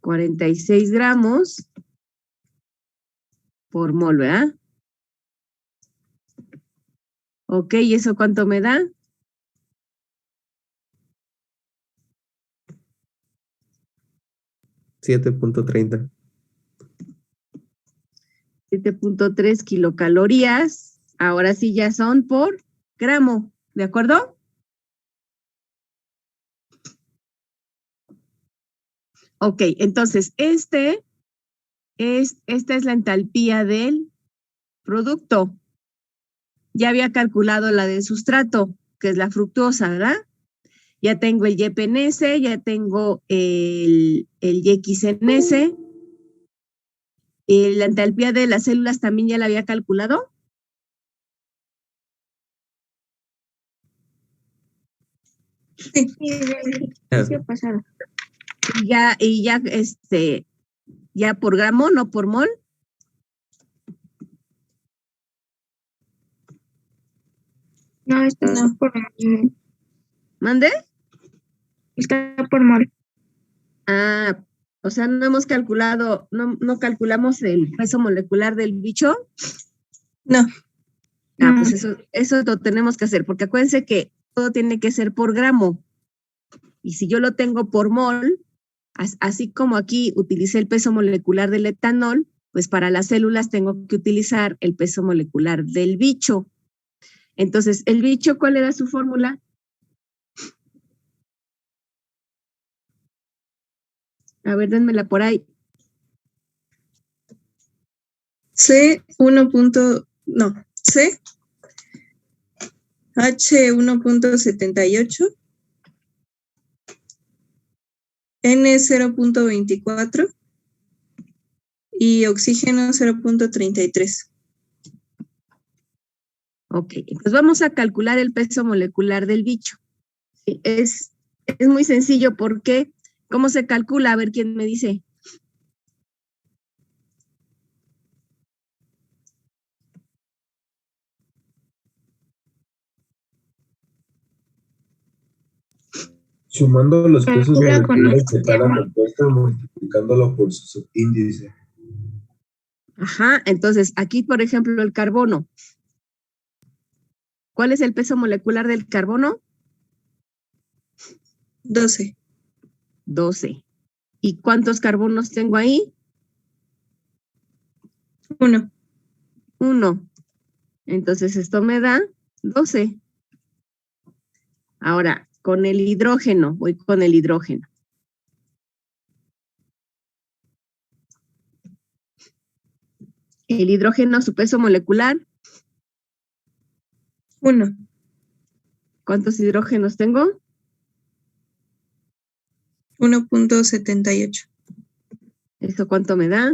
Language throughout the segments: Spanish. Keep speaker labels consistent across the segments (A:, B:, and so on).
A: 46 gramos por mol, ¿verdad? Ok, ¿y eso cuánto me da?
B: 7.30.
A: 7.3 kilocalorías. Ahora sí ya son por gramo, ¿de acuerdo? Ok, entonces esta es la entalpía del producto. Ya había calculado la del sustrato, que es la fructosa, ¿verdad? Ya tengo el YPNS, ya tengo el YXNS. La entalpía de las células también ya la había calculado.
C: Sí, pasado.
A: Ya por gramo, no por mol.
C: No, está por mol.
A: ¿Mande?
C: Está por mol.
A: Ah, o sea, no hemos calculado, no calculamos el peso molecular del bicho.
C: No.
A: Ah, pues eso lo tenemos que hacer, porque acuérdense que todo tiene que ser por gramo. Y si yo lo tengo por mol, así como aquí utilicé el peso molecular del etanol, pues para las células tengo que utilizar el peso molecular del bicho. Entonces, ¿el bicho cuál era su fórmula? A ver, denmela por ahí.
C: C H1.78, N 0.24 y oxígeno 0.33.
A: Ok, pues vamos a calcular el peso molecular del bicho. Es muy sencillo porque, ¿cómo se calcula? A ver quién me dice.
B: Sumando los pesos moleculares de cada compuesto, multiplicándolo por su subíndice.
A: Ajá, entonces aquí, por ejemplo, el carbono. ¿Cuál es el peso molecular del carbono?
C: 12.
A: 12. ¿Y cuántos carbonos tengo ahí?
C: 1.
A: 1. Entonces esto me da 12. Ahora, con el hidrógeno, voy con el hidrógeno. El hidrógeno, su peso molecular.
C: 1.
A: ¿Cuántos hidrógenos tengo?
C: 1.78.
A: ¿Eso cuánto me da?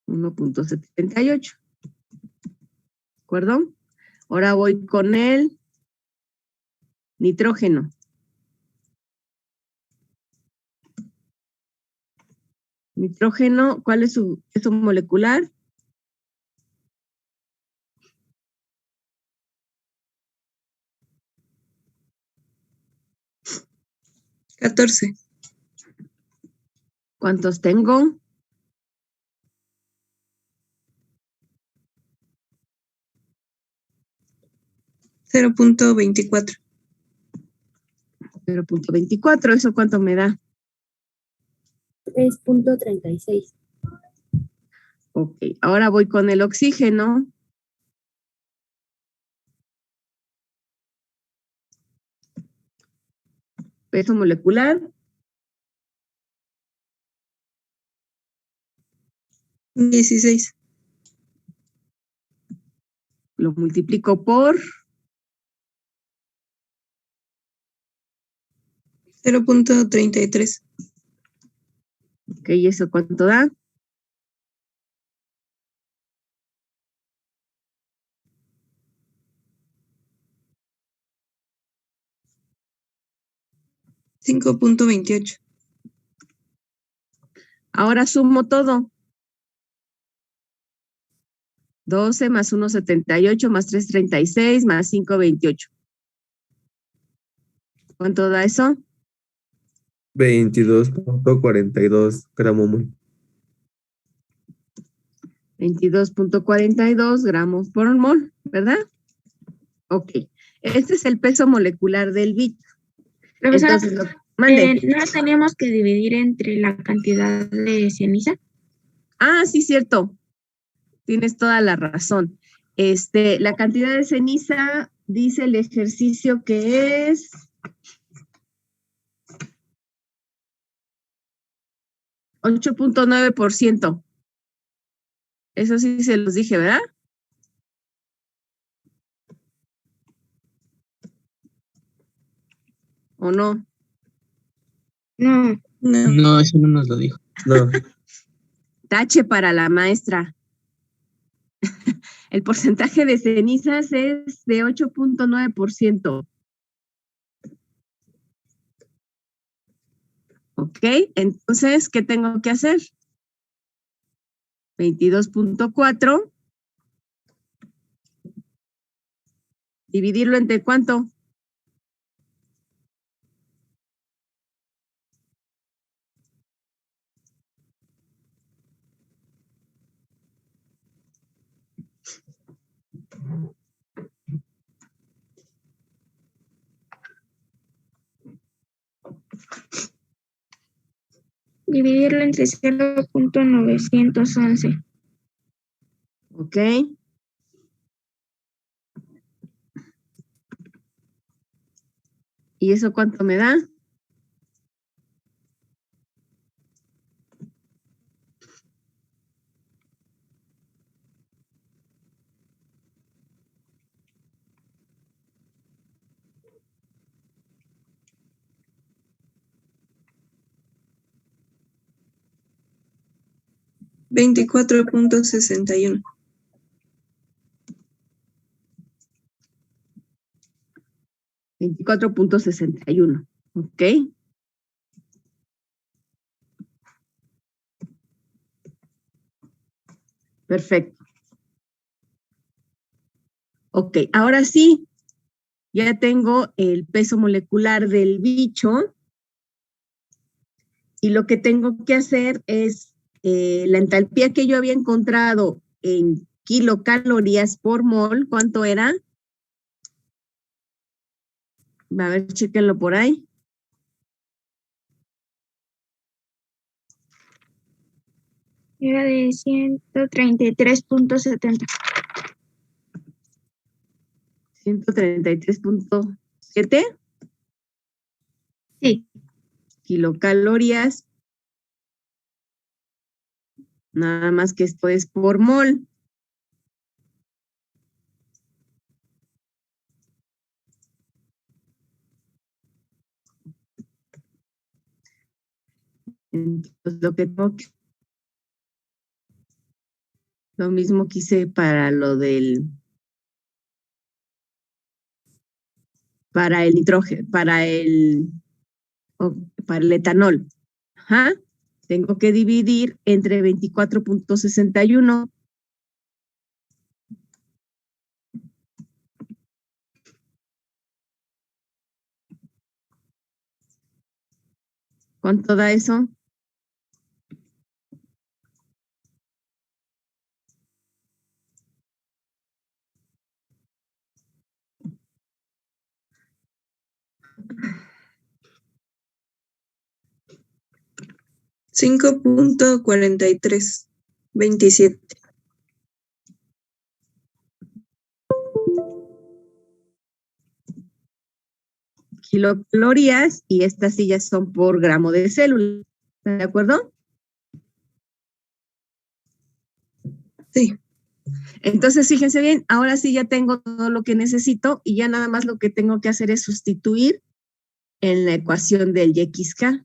A: 1.78. ¿De acuerdo? Ahora voy con el nitrógeno. Nitrógeno, ¿cuál es su peso molecular?
C: 14.
A: ¿Cuántos tengo?
C: 0.24.
A: 0.24, ¿eso cuánto me da?
D: 3.36.
A: Ok, ahora voy con el oxígeno. Peso molecular.
C: 16.
A: Lo multiplico por
C: 0.33.
A: ok, ¿eso cuánto da?
C: 5.28.
A: Ahora sumo todo. 12 más 1.78 más 3.36 más 5.28. ¿Cuánto da eso?
B: 22.42 gramos mol.
A: 22.42 gramos por mol, ¿verdad? Ok. Este es el peso molecular del bicho.
D: Profesora,
A: Entonces, mande.
D: ¿no tenemos que dividir entre la cantidad de ceniza?
A: Ah, sí, cierto. Tienes toda la razón. La cantidad de ceniza dice el ejercicio que es 8.9%. Eso sí se los dije, ¿verdad? ¿O no?
D: No.
C: No.
E: eso no nos lo dijo.
B: No,
A: Tache para la maestra. El porcentaje de cenizas es de 8.9%. Ok, entonces, ¿qué tengo que hacer? 22.4. Dividirlo entre ¿cuánto?
D: Dividirlo entre 0.911.
A: Ok. ¿Y eso cuánto me da?
C: $24.61.
A: 24.61. Ok. Perfecto. Ok, ahora sí, ya tengo el peso molecular del bicho y lo que tengo que hacer es la entalpía que yo había encontrado en kilocalorías por mol, ¿cuánto era? A ver, chéquenlo por ahí.
D: Era de 133.70.
A: 133.7
D: Sí.
A: kilocalorías. Nada más que esto es por mol. Entonces, lo mismo que hice para para el nitrógeno, para el etanol. Ajá. Tengo que dividir entre 24.61. ¿Cuánto da eso?
C: $5.4327.
A: Kilocalorías y estas sí ya son por gramo de célula. ¿De acuerdo?
C: Sí.
A: Entonces, fíjense bien, ahora sí ya tengo todo lo que necesito y ya nada más lo que tengo que hacer es sustituir en la ecuación del YXK.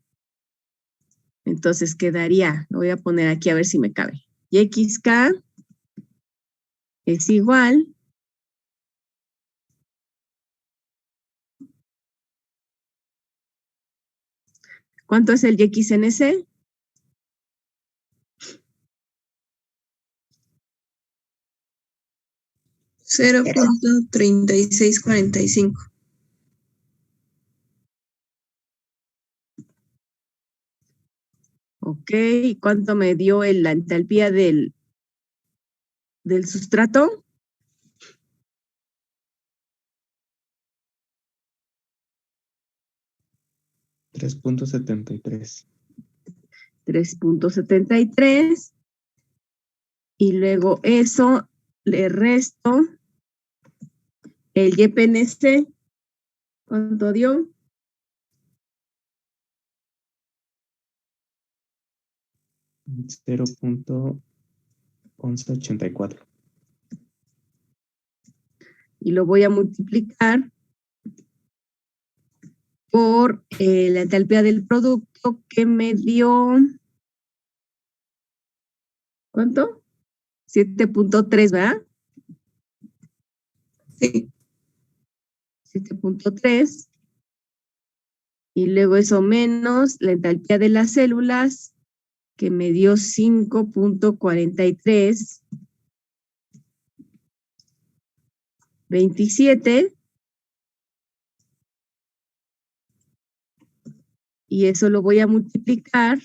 A: Entonces quedaría, lo voy a poner aquí a ver si me cabe. YXK es igual ¿cuánto es el YXNC?
C: $0.3645.
A: Ok, ¿cuánto me dio la entalpía del sustrato?
E: 3.73.
A: 3.73. Y luego eso le resto el YPNC. ¿Cuánto dio?
E: 0.1184.
A: Y lo voy a multiplicar por la entalpía del producto que me dio, ¿cuánto? 7.3, ¿verdad?
C: Sí.
A: 7.3. Y luego eso menos la entalpía de las células que me dio 5.43. 27. Y eso lo voy a multiplicar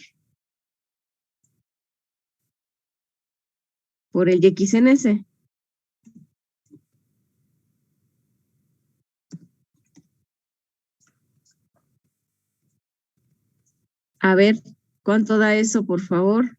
A: por el YXNS. A ver, ¿cuánto da eso, por favor?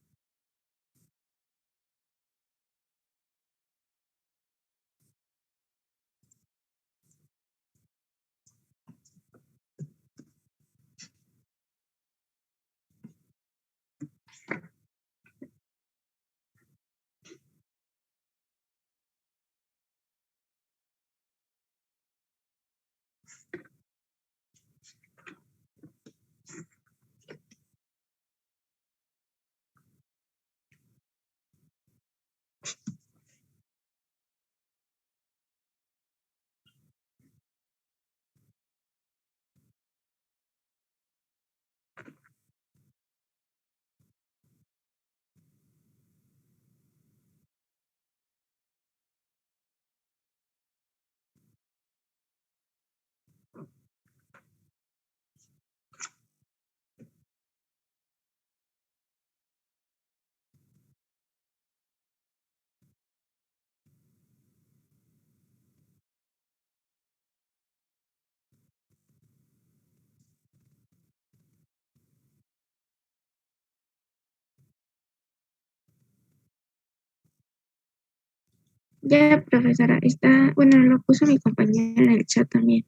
D: Ya, profesora, está, bueno, lo puso mi compañera en el chat también.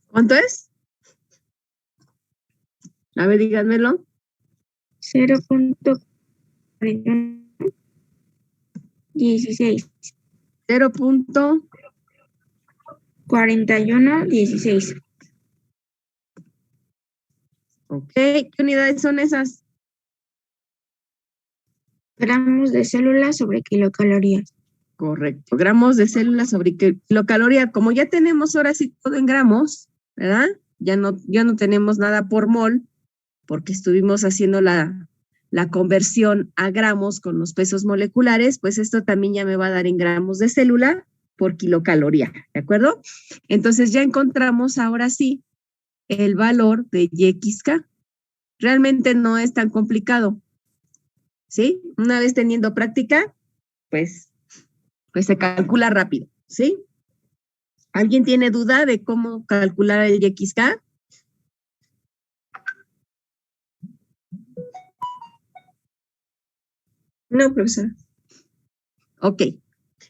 A: ¿Cuánto es? A ver, díganmelo.
D: 0.4116. 4116.
A: Ok, ¿qué unidades son esas?
D: Gramos de células sobre kilocalorías.
A: Correcto, gramos de células sobre kilocaloría. Como ya tenemos ahora sí todo en gramos, ¿verdad? Ya no tenemos nada por mol, porque estuvimos haciendo la conversión a gramos con los pesos moleculares, pues esto también ya me va a dar en gramos de célula por kilocaloría, ¿de acuerdo? Entonces ya encontramos ahora sí el valor de YXK. Realmente no es tan complicado, ¿sí? Una vez teniendo práctica, pues se calcula rápido, ¿sí? ¿Alguien tiene duda de cómo calcular el YXK?
C: No, profesora.
A: Ok.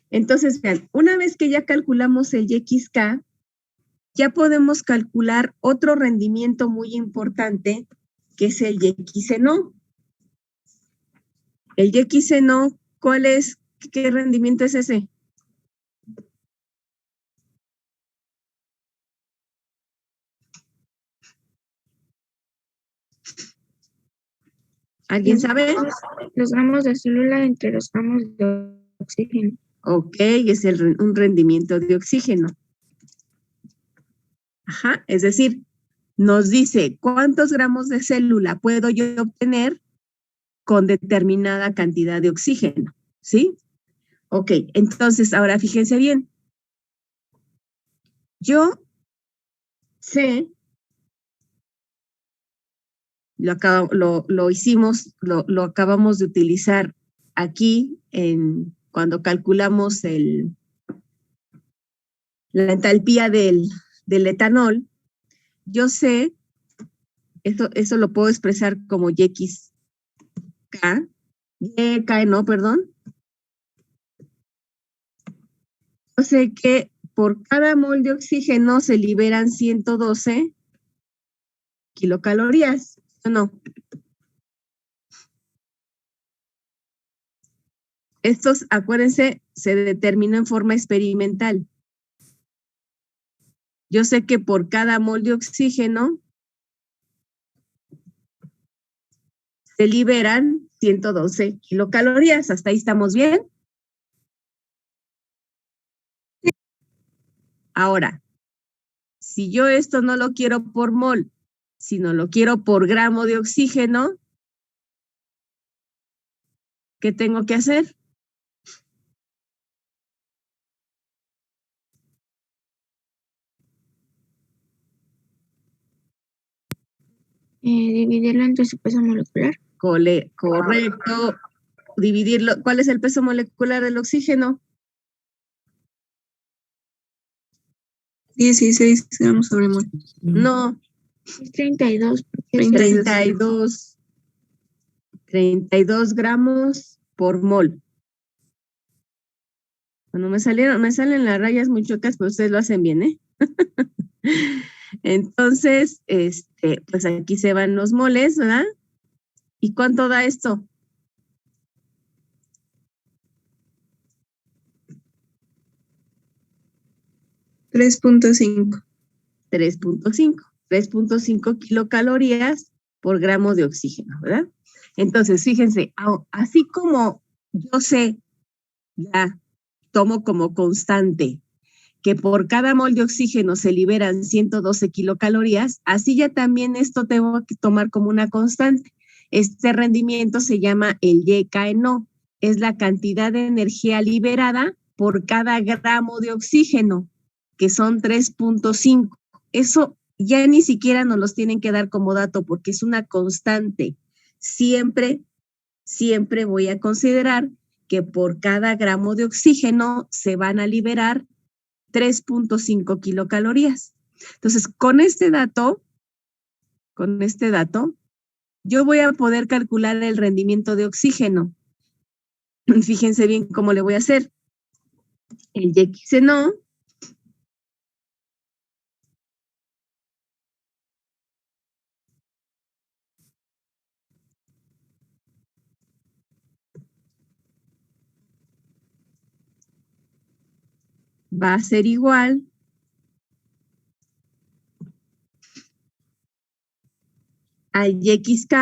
A: Entonces, vean, una vez que ya calculamos el YXK, ya podemos calcular otro rendimiento muy importante, que es el YXNO. El YXNO, ¿cuál es? ¿Qué rendimiento es ese? ¿Alguien sabe?
D: Los gramos de célula entre los gramos de oxígeno.
A: Ok, es un rendimiento de oxígeno. Ajá, es decir, nos dice cuántos gramos de célula puedo yo obtener con determinada cantidad de oxígeno, ¿sí? Ok, entonces ahora fíjense bien. Yo sé lo hicimos, lo acabamos de utilizar aquí cuando calculamos la entalpía del etanol. Yo sé, eso lo puedo expresar como YK, no, perdón. Yo sé que por cada mol de oxígeno se liberan 112 kilocalorías, ¿o no? Estos, acuérdense, se determinó en forma experimental. Yo sé que por cada mol de oxígeno se liberan 112 kilocalorías. ¿Hasta ahí estamos bien? Ahora, si yo esto no lo quiero por mol, sino lo quiero por gramo de oxígeno, ¿qué tengo que hacer?
D: Dividirlo entre su peso molecular.
A: Correcto. Dividirlo. ¿Cuál es el peso molecular del oxígeno?
C: 16 gramos sobre mol.
A: No.
D: Es 32.
A: 32 gramos por mol. Bueno, me salen las rayas muy chocas, pero ustedes lo hacen bien, ¿eh? Entonces, pues aquí se van los moles, ¿verdad? ¿Y cuánto da esto?
C: 3.5.
A: 3.5 kilocalorías por gramo de oxígeno, ¿verdad? Entonces, fíjense, así como yo sé, ya tomo como constante que por cada mol de oxígeno se liberan 112 kilocalorías, así ya también esto tengo que tomar como una constante. Este rendimiento se llama el YKNO, es la cantidad de energía liberada por cada gramo de oxígeno, que son 3.5. Eso ya ni siquiera nos los tienen que dar como dato porque es una constante. Siempre voy a considerar que por cada gramo de oxígeno se van a liberar 3.5 kilocalorías. Entonces, con este dato, yo voy a poder calcular el rendimiento de oxígeno. Fíjense bien cómo le voy a hacer. El YXNO va a ser igual al YXK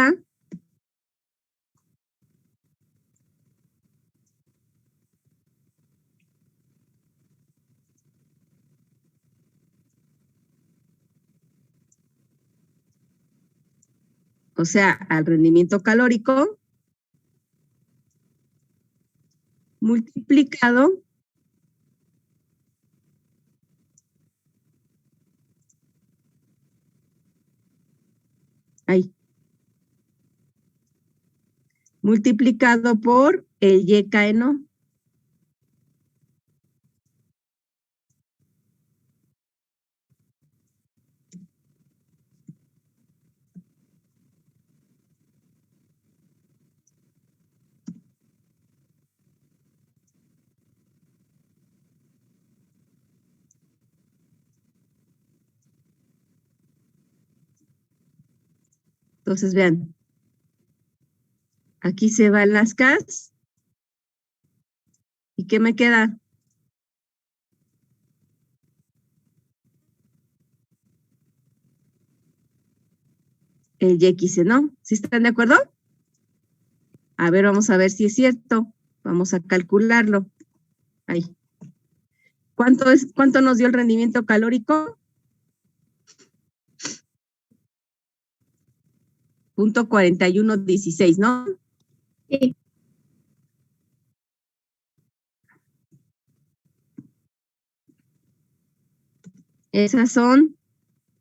A: o sea, al rendimiento calórico multiplicado multiplicado por el YKNO. Entonces, vean, aquí se van las Ks. ¿Y qué me queda? El YXNO. ¿Sí están de acuerdo? A ver, vamos a ver si es cierto. Vamos a calcularlo. Ahí. ¿Cuánto nos dio el rendimiento calórico? 0.4116, ¿no?
D: Sí.
A: Esas son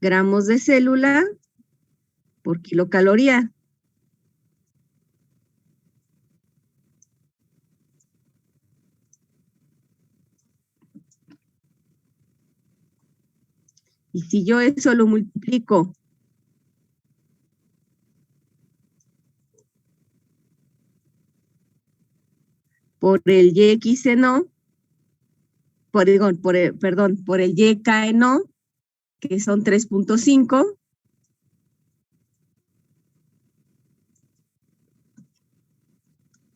A: gramos de célula por kilocaloría. Y si yo eso lo multiplico por el YXNO, por el YKNO, que son 3.5,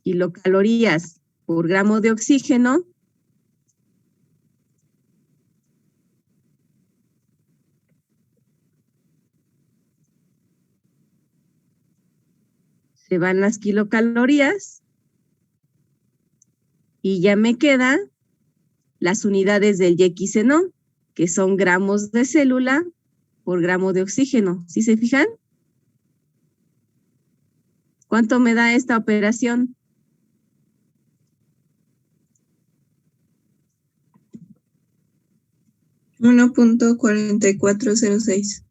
A: kilocalorías por gramo de oxígeno, se van las kilocalorías y ya me quedan las unidades del YXNO, que son gramos de célula por gramo de oxígeno. ¿Sí se fijan? ¿Cuánto me da esta operación?
C: $1.4406.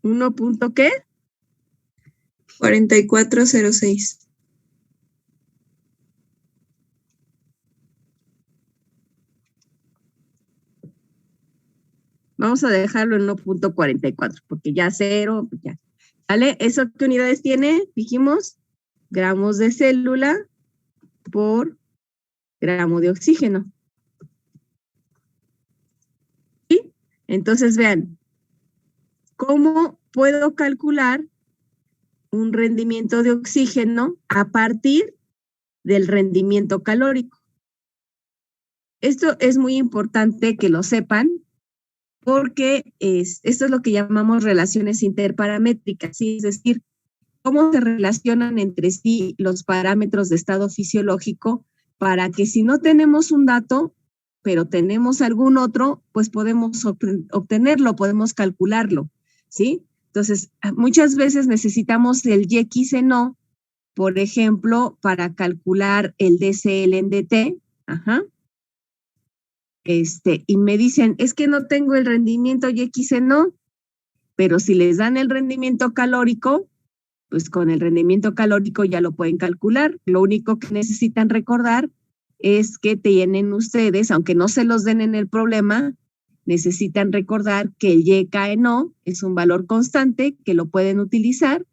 A: ¿1 qué?
C: 4406.
A: Vamos a dejarlo en 1.44, porque ya 0, ya. ¿Vale? ¿Eso qué unidades tiene? Dijimos, gramos de célula por gramo de oxígeno. ¿Sí? Entonces, vean, ¿cómo puedo calcular un rendimiento de oxígeno a partir del rendimiento calórico? Esto es muy importante que lo sepan, porque esto es lo que llamamos relaciones interparamétricas, ¿sí? Es decir, cómo se relacionan entre sí los parámetros de estado fisiológico para que si no tenemos un dato, pero tenemos algún otro, pues podemos obtenerlo, podemos calcularlo, ¿sí? Entonces, muchas veces necesitamos el YXNO, por ejemplo, para calcular el DCL en DT, ajá. Y me dicen, es que no tengo el rendimiento YXNO, pero si les dan el rendimiento calórico, pues con el rendimiento calórico ya lo pueden calcular. Lo único que necesitan recordar es que tienen ustedes, aunque no se los den en el problema, necesitan recordar que el YKNO es un valor constante que lo pueden utilizar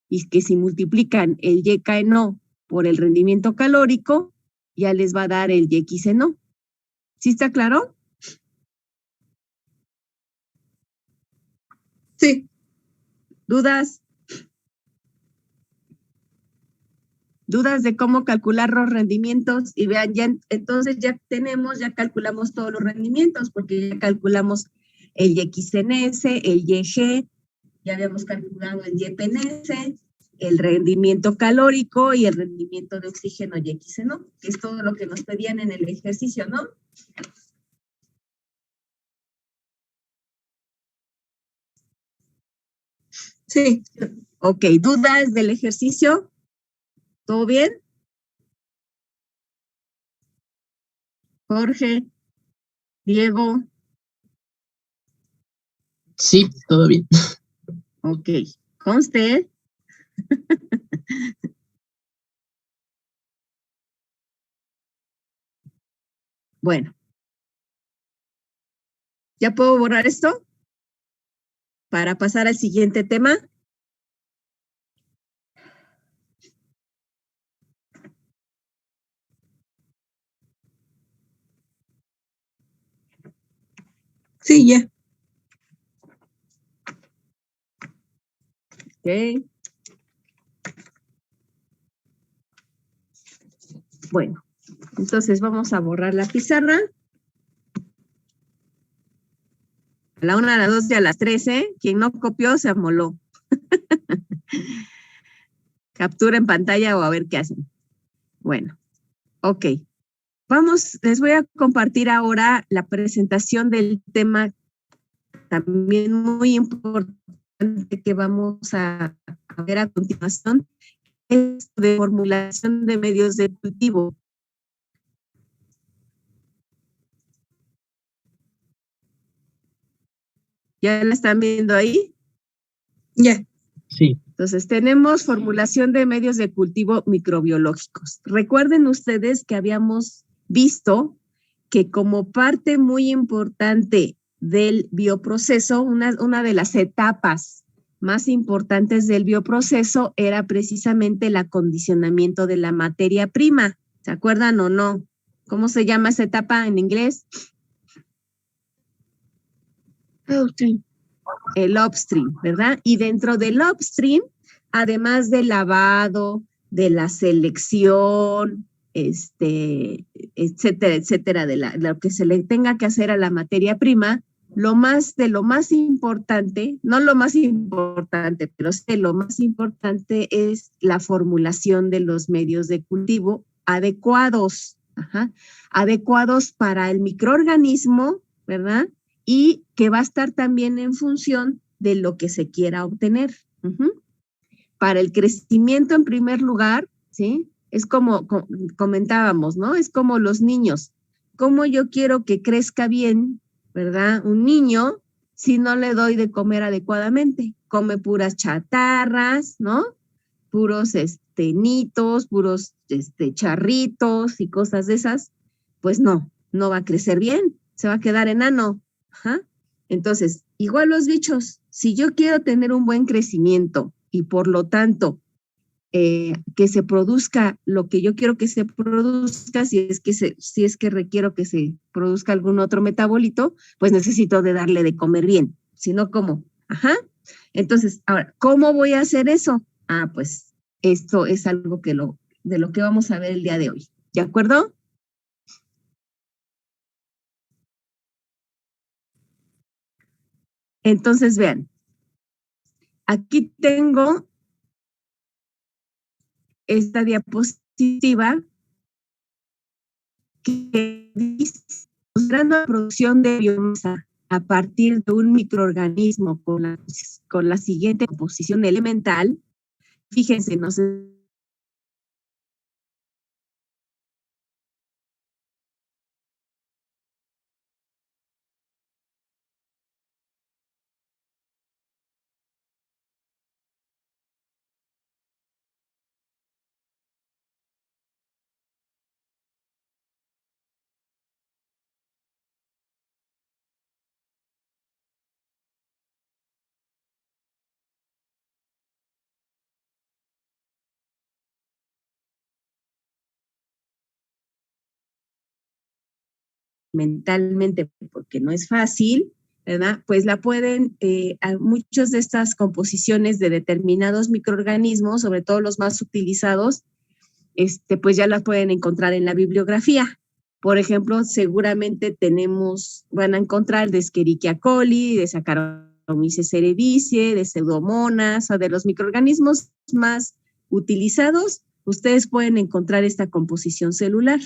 A: y que si multiplican el YKNO por el rendimiento calórico, ya les va a dar el YXNO. ¿Sí está claro?
C: Sí.
A: ¿Dudas? ¿Dudas de cómo calcular los rendimientos? Y vean, ya entonces ya calculamos todos los rendimientos, porque ya calculamos el YXNS, el YG, ya habíamos calculado el YPNS, el rendimiento calórico y el rendimiento de oxígeno YXNO, que es todo lo que nos pedían en el ejercicio, ¿no?
C: Sí.
A: Ok, ¿dudas del ejercicio? ¿Todo bien? Jorge, Diego.
C: Sí, todo bien.
A: Ok, conste. Bueno. ¿Ya puedo borrar esto? Para pasar al siguiente tema.
C: Sí, ya.
A: Ok. Bueno, entonces vamos a borrar la pizarra. A la 1, a las 2 y a las 3, ¿eh? Quien no copió se amoló. Captura en pantalla o a ver qué hacen. Bueno, ok. Les voy a compartir ahora la presentación del tema también muy importante que vamos a ver a continuación, es de formulación de medios de cultivo. ¿Ya la están viendo ahí?
C: Ya.
E: Sí.
A: Entonces, tenemos formulación de medios de cultivo microbiológicos. Recuerden ustedes que habíamos visto que como parte muy importante del bioproceso, una de las etapas más importantes del bioproceso era precisamente el acondicionamiento de la materia prima. ¿Se acuerdan o no? ¿Cómo se llama esa etapa en inglés?
D: Upstream.
A: El upstream, ¿verdad? Y dentro del upstream, además del lavado, de la selección, etcétera, etcétera, de lo que se le tenga que hacer a la materia prima, lo más importante, no lo más importante, pero sí lo más importante es la formulación de los medios de cultivo adecuados, adecuados para el microorganismo, ¿verdad? Y que va a estar también en función de lo que se quiera obtener. Para el crecimiento, en primer lugar, ¿sí? Es como comentábamos, ¿no? Es como los niños. ¿Cómo yo quiero que crezca bien, verdad? Un niño, si no le doy de comer adecuadamente, come puras chatarras, ¿no? Puros nitos, puros charritos y cosas de esas, pues no va a crecer bien, se va a quedar enano. Entonces, igual los bichos, si yo quiero tener un buen crecimiento y por lo tanto que se produzca lo que yo quiero que se produzca, si es que requiero que se produzca algún otro metabolito, pues necesito de darle de comer bien, si no, ¿cómo? Entonces, ahora, ¿cómo voy a hacer eso? Pues esto es algo de lo que vamos a ver el día de hoy, ¿de acuerdo? Entonces, vean, aquí tengo esta diapositiva que dice, mostrando la producción de biomasa a partir de un microorganismo con la siguiente composición elemental. Fíjense, no sé. Mentalmente, porque no es fácil, ¿verdad? Pues la pueden, muchas de estas composiciones de determinados microorganismos, sobre todo los más utilizados, pues ya las pueden encontrar en la bibliografía. Por ejemplo, seguramente van a encontrar de Escherichia coli, de Saccharomyces cerevisiae, de Pseudomonas, o de los microorganismos más utilizados, ustedes pueden encontrar esta composición celular.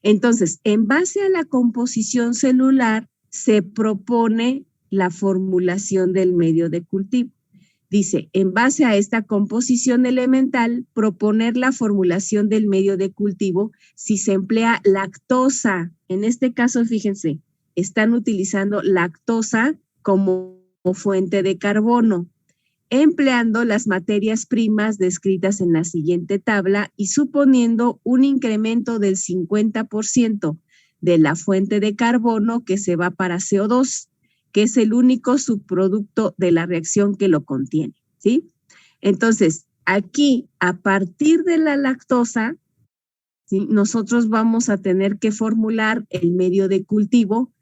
A: Entonces, en base a la composición celular, se propone la formulación del medio de cultivo. Dice, en base a esta composición elemental, proponer la formulación del medio de cultivo si se emplea lactosa. En este caso, fíjense, están utilizando lactosa como fuente de carbono, empleando las materias primas descritas en la siguiente tabla y suponiendo un incremento del 50% de la fuente de carbono que se va para CO2, que es el único subproducto de la reacción que lo contiene, ¿sí? Entonces, aquí, a partir de la lactosa, ¿sí?, nosotros vamos a tener que formular el medio de cultivo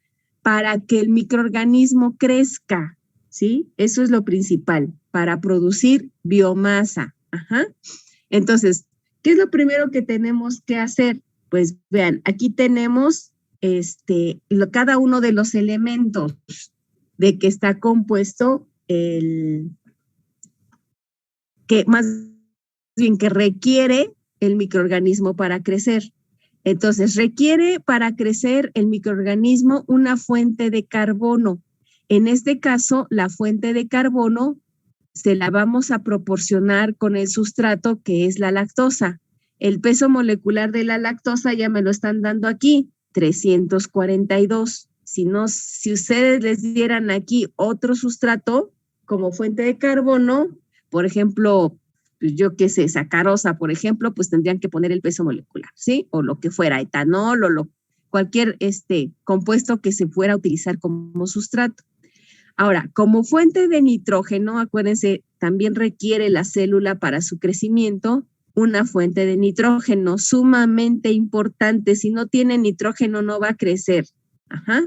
A: para que el microorganismo crezca, ¿sí? Eso es lo principal, para producir biomasa. Entonces, ¿qué es lo primero que tenemos que hacer? Pues vean, aquí tenemos cada uno de los elementos de que está compuesto que requiere el microorganismo para crecer. Entonces, requiere para crecer el microorganismo una fuente de carbono. En este caso, la fuente de carbono se la vamos a proporcionar con el sustrato que es la lactosa. El peso molecular de la lactosa ya me lo están dando aquí, 342. si ustedes les dieran aquí otro sustrato como fuente de carbono, por ejemplo, pues yo qué sé, sacarosa, por ejemplo, pues tendrían que poner el peso molecular, ¿sí? O lo que fuera, etanol o cualquier compuesto que se fuera a utilizar como sustrato. Ahora, como fuente de nitrógeno, acuérdense, también requiere la célula para su crecimiento una fuente de nitrógeno sumamente importante. Si no tiene nitrógeno, no va a crecer. Ajá.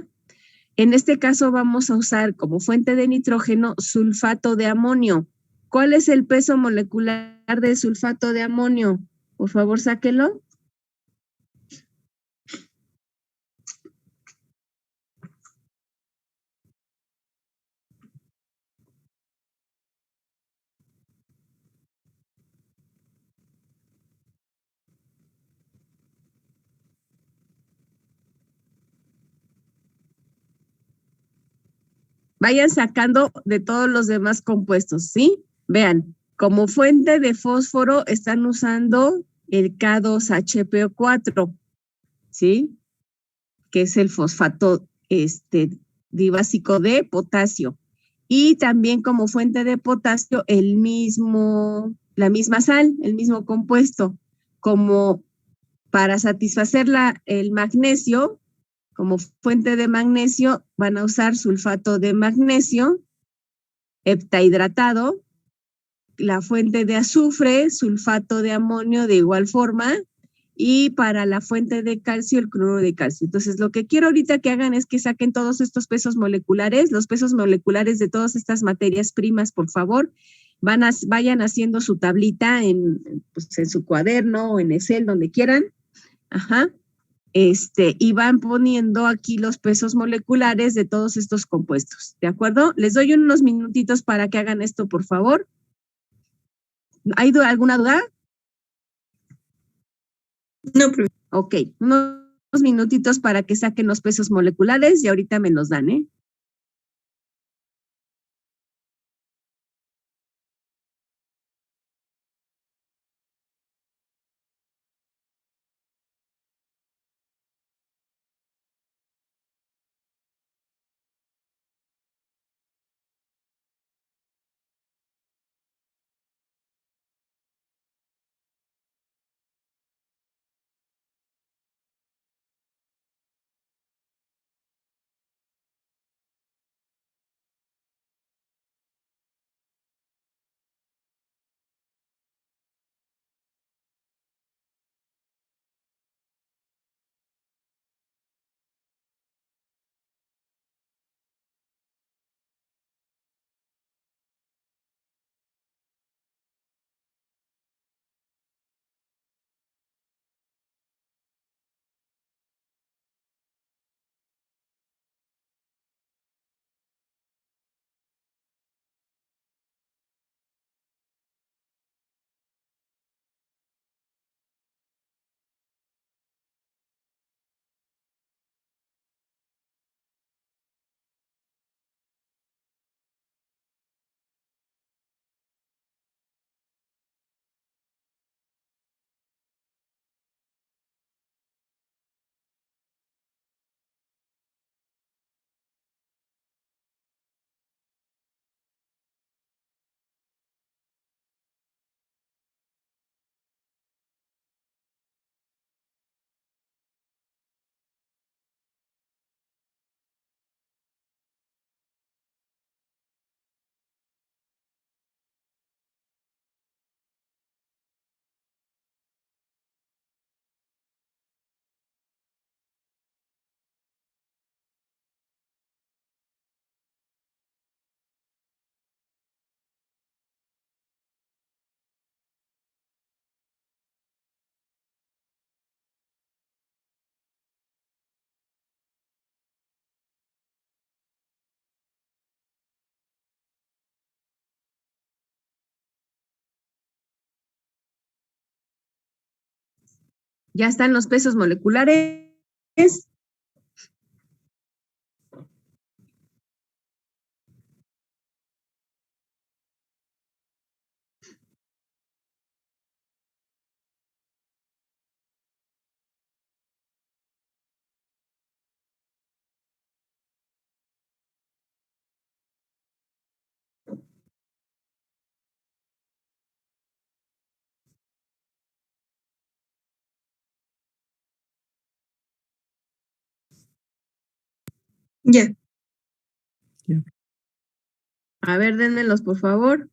A: En este caso vamos a usar como fuente de nitrógeno sulfato de amonio. ¿Cuál es el peso molecular de sulfato de amonio? Por favor, sáquelo. Vayan sacando de todos los demás compuestos, ¿sí? Vean, como fuente de fósforo están usando el K2HPO4, ¿sí? Que es el fosfato dibásico de potasio. Y también como fuente de potasio, la misma sal, el mismo compuesto. Como para satisfacer el magnesio, como fuente de magnesio, van a usar sulfato de magnesio, heptahidratado, la fuente de azufre, sulfato de amonio de igual forma, y para la fuente de calcio, el cloruro de calcio. Entonces, lo que quiero ahorita que hagan es que saquen todos estos pesos moleculares, los pesos moleculares de todas estas materias primas, por favor. Vayan haciendo su tablita pues, en su cuaderno o en Excel, donde quieran. Ajá. Y van poniendo aquí los pesos moleculares de todos estos compuestos, ¿de acuerdo? Les doy unos minutitos para que hagan esto, por favor. ¿Hay alguna duda?
C: No, profe.
A: Ok, unos minutitos para que saquen los pesos moleculares y ahorita me los dan, ¿eh? Ya están los pesos moleculares.
C: Ya.
A: A ver, dénmelos, por favor.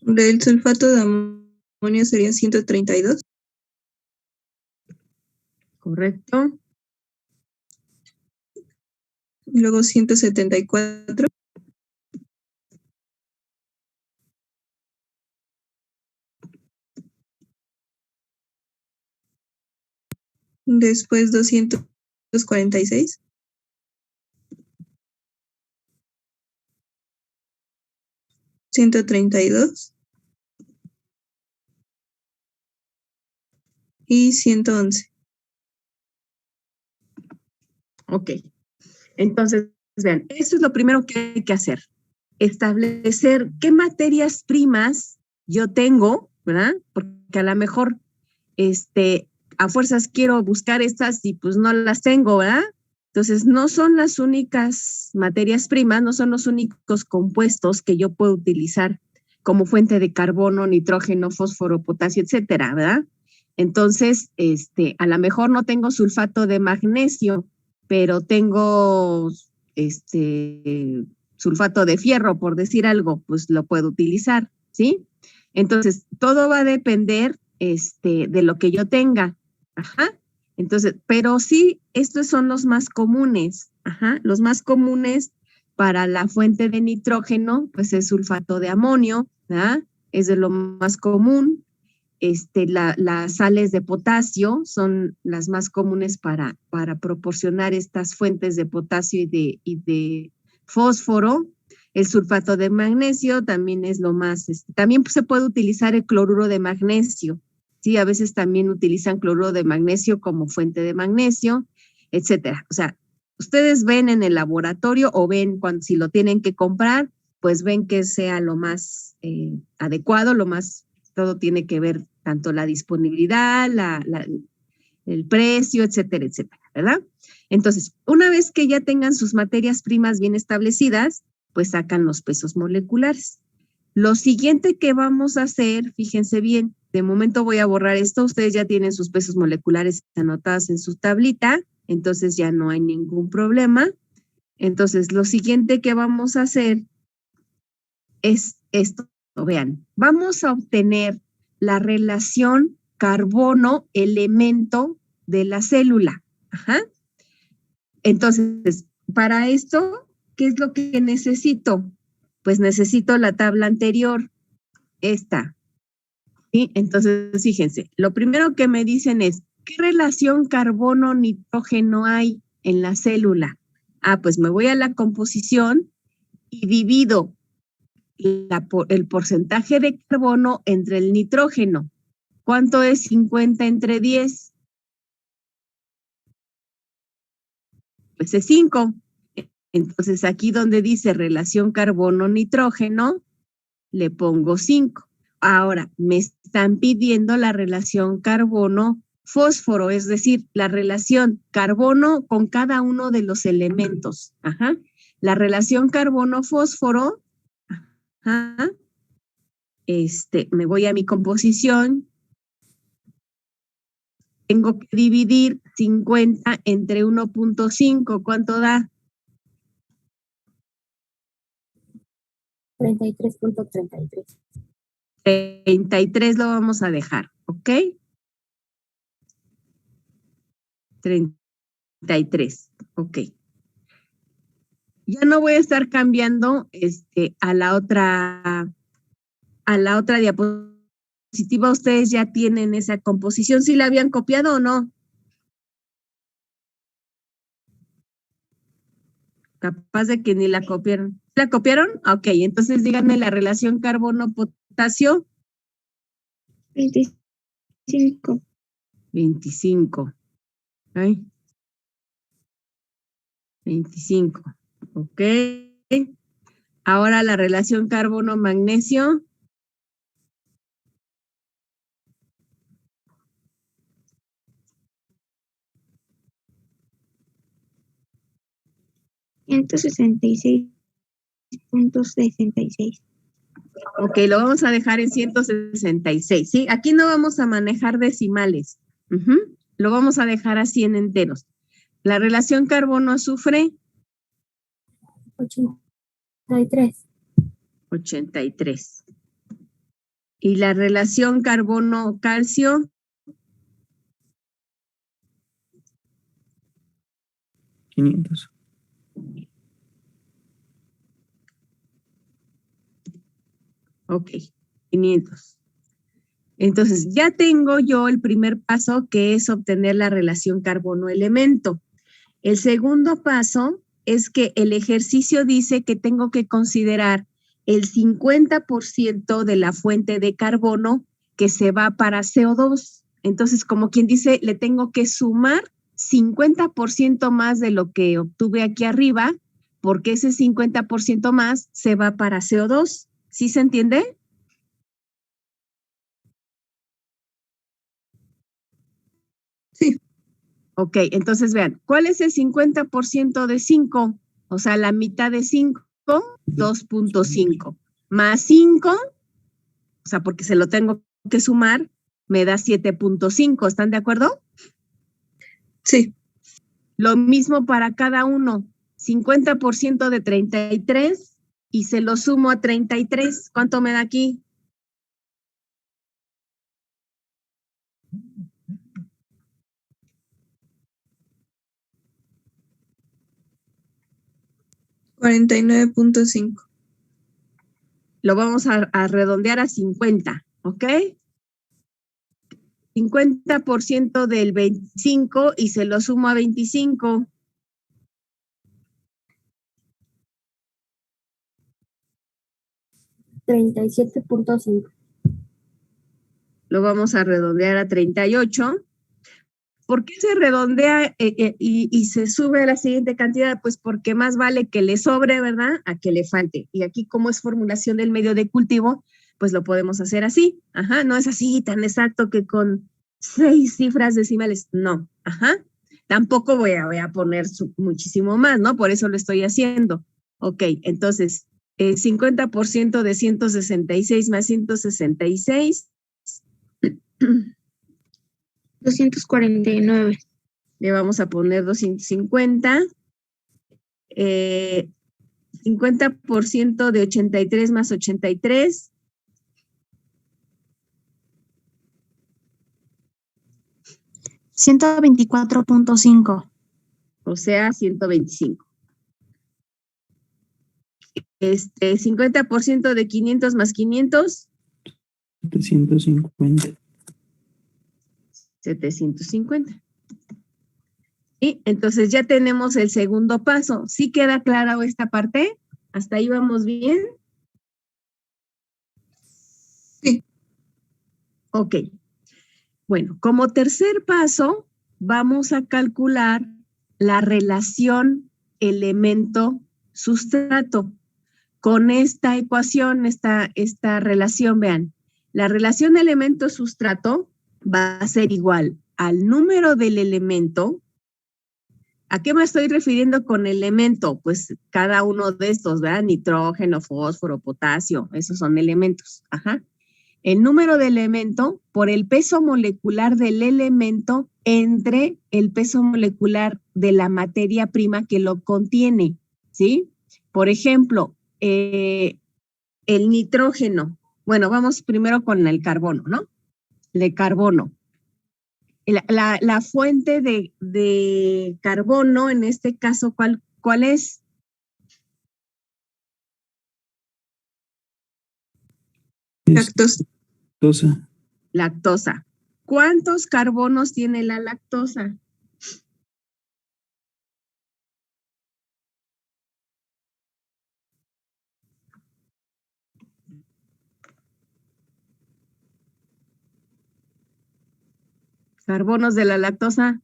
C: Del sulfato de amonio sería 132.
A: Correcto.
C: Luego 174. Después 246. $132 y 111.
A: Ok. Entonces, vean, eso es lo primero que hay que hacer. Establecer qué materias primas yo tengo, ¿verdad? Porque a lo mejor, a fuerzas quiero buscar estas y pues no las tengo, ¿verdad? Entonces, no son las únicas materias primas, no son los únicos compuestos que yo puedo utilizar como fuente de carbono, nitrógeno, fósforo, potasio, etcétera, ¿verdad? Entonces, a lo mejor no tengo sulfato de magnesio, pero tengo sulfato de fierro, por decir algo, pues lo puedo utilizar, ¿sí? Entonces, todo va a depender de lo que yo tenga. Ajá. Entonces, pero sí, estos son los más comunes. Ajá. Los más comunes para la fuente de nitrógeno, pues es sulfato de amonio, ¿verdad? Es de lo más común. Las sales de potasio son las más comunes para proporcionar estas fuentes de potasio y de fósforo. El sulfato de magnesio también es lo más, también se puede utilizar el cloruro de magnesio, ¿sí? A veces también utilizan cloruro de magnesio como fuente de magnesio, etcétera. O sea, ustedes ven en el laboratorio o ven si lo tienen que comprar, pues ven que sea lo más adecuado, todo tiene que ver tanto la disponibilidad, el precio, etcétera, etcétera, ¿verdad? Entonces, una vez que ya tengan sus materias primas bien establecidas, pues sacan los pesos moleculares. Lo siguiente que vamos a hacer, fíjense bien, de momento voy a borrar esto, ustedes ya tienen sus pesos moleculares anotados en su tablita, entonces ya no hay ningún problema. Entonces, lo siguiente que vamos a hacer es esto. Vean, vamos a obtener la relación carbono-elemento de la célula. Ajá. Entonces, para esto, ¿qué es lo que necesito? Pues necesito la tabla anterior, esta. ¿Sí? Entonces, fíjense, lo primero que me dicen es, ¿qué relación carbono-nitrógeno hay en la célula? Ah, pues me voy a la composición y divido el porcentaje de carbono entre el nitrógeno. ¿Cuánto es 50 entre 10? Pues es 5. Entonces aquí donde dice relación carbono-nitrógeno, le pongo 5. Ahora, me están pidiendo la relación carbono-fósforo, es decir, la relación carbono con cada uno de los elementos. Ajá. La relación carbono-fósforo, ajá, me voy a mi composición, tengo que dividir 50 entre 1.5, ¿cuánto da?
E: 33.33.
A: 33 lo vamos a dejar, ¿ok? 33, ok. Ya no voy a estar cambiando a la otra diapositiva. Ustedes ya tienen esa composición. ¿Sí la habían copiado o no? Capaz de que ni la copiaron. ¿La copiaron? Ok, entonces díganme la relación carbono-potasio.
D: 25.
A: 25. Ay, 25. Ok. Ahora la relación carbono-magnesio.
D: 166.66.
A: Ok, lo vamos a dejar en 166, ¿sí? Aquí no vamos a manejar decimales. Lo vamos a dejar así en enteros. La relación carbono-azufre,
E: 83.
A: 83. Y la relación carbono-calcio,
F: 500.
A: ok, 500. Entonces, ya tengo yo el primer paso, que es obtener la relación carbono-elemento. El segundo paso es que el ejercicio dice que tengo que considerar el 50% de la fuente de carbono que se va para CO2. Entonces, como quien dice, le tengo que sumar 50% más de lo que obtuve aquí arriba, porque ese 50% más se va para CO2. ¿Sí se entiende?
C: Sí.
A: Ok, entonces vean, ¿cuál es el 50% de 5? O sea, la mitad de 5, 2.5. Más 5, o sea, porque se lo tengo que sumar, me da 7.5. ¿Están de acuerdo?
C: Sí.
A: Lo mismo para cada uno. 50% de 33 y se lo sumo a 33. ¿Cuánto me da aquí?
C: $49.5.
A: Lo vamos a redondear a 50, ¿ok? 50% del 25 y se lo sumo a 25.
E: $37.5.
A: Lo vamos a redondear a 38. ¿Por qué se redondea y se sube a la siguiente cantidad? Pues porque más vale que le sobre, ¿verdad? A que le falte. Y aquí, como es formulación del medio de cultivo, pues lo podemos hacer así. Ajá, no es así tan exacto que con 6 cifras decimales. No, ajá. Tampoco voy a poner muchísimo más, ¿no? Por eso lo estoy haciendo. Ok, entonces, 50% de 166 más 166.
D: 249.
A: Le vamos a poner 250. 50% de 83 más 83.
G: 124.5.
A: O sea, 125. 50% de 500 más 500.
F: 750.
A: 750. Y entonces ya tenemos el segundo paso. ¿Sí queda clara esta parte? ¿Hasta ahí vamos bien?
C: Sí.
A: Ok. Bueno, como tercer paso, vamos a calcular la relación elemento-sustrato. Con esta ecuación, esta relación, vean, la relación elemento-sustrato va a ser igual al número del elemento. ¿A qué me estoy refiriendo con elemento? Pues cada uno de estos, ¿verdad? Nitrógeno, fósforo, potasio, esos son elementos. Ajá. El número de elemento por el peso molecular del elemento entre el peso molecular de la materia prima que lo contiene, ¿sí? Por ejemplo, el nitrógeno. Bueno, vamos primero con el carbono, ¿no? El carbono. La fuente de carbono, en este caso, ¿cuál es?
C: Lactosa.
A: Lactosa. ¿Cuántos carbonos tiene la lactosa? Carbonos de la lactosa.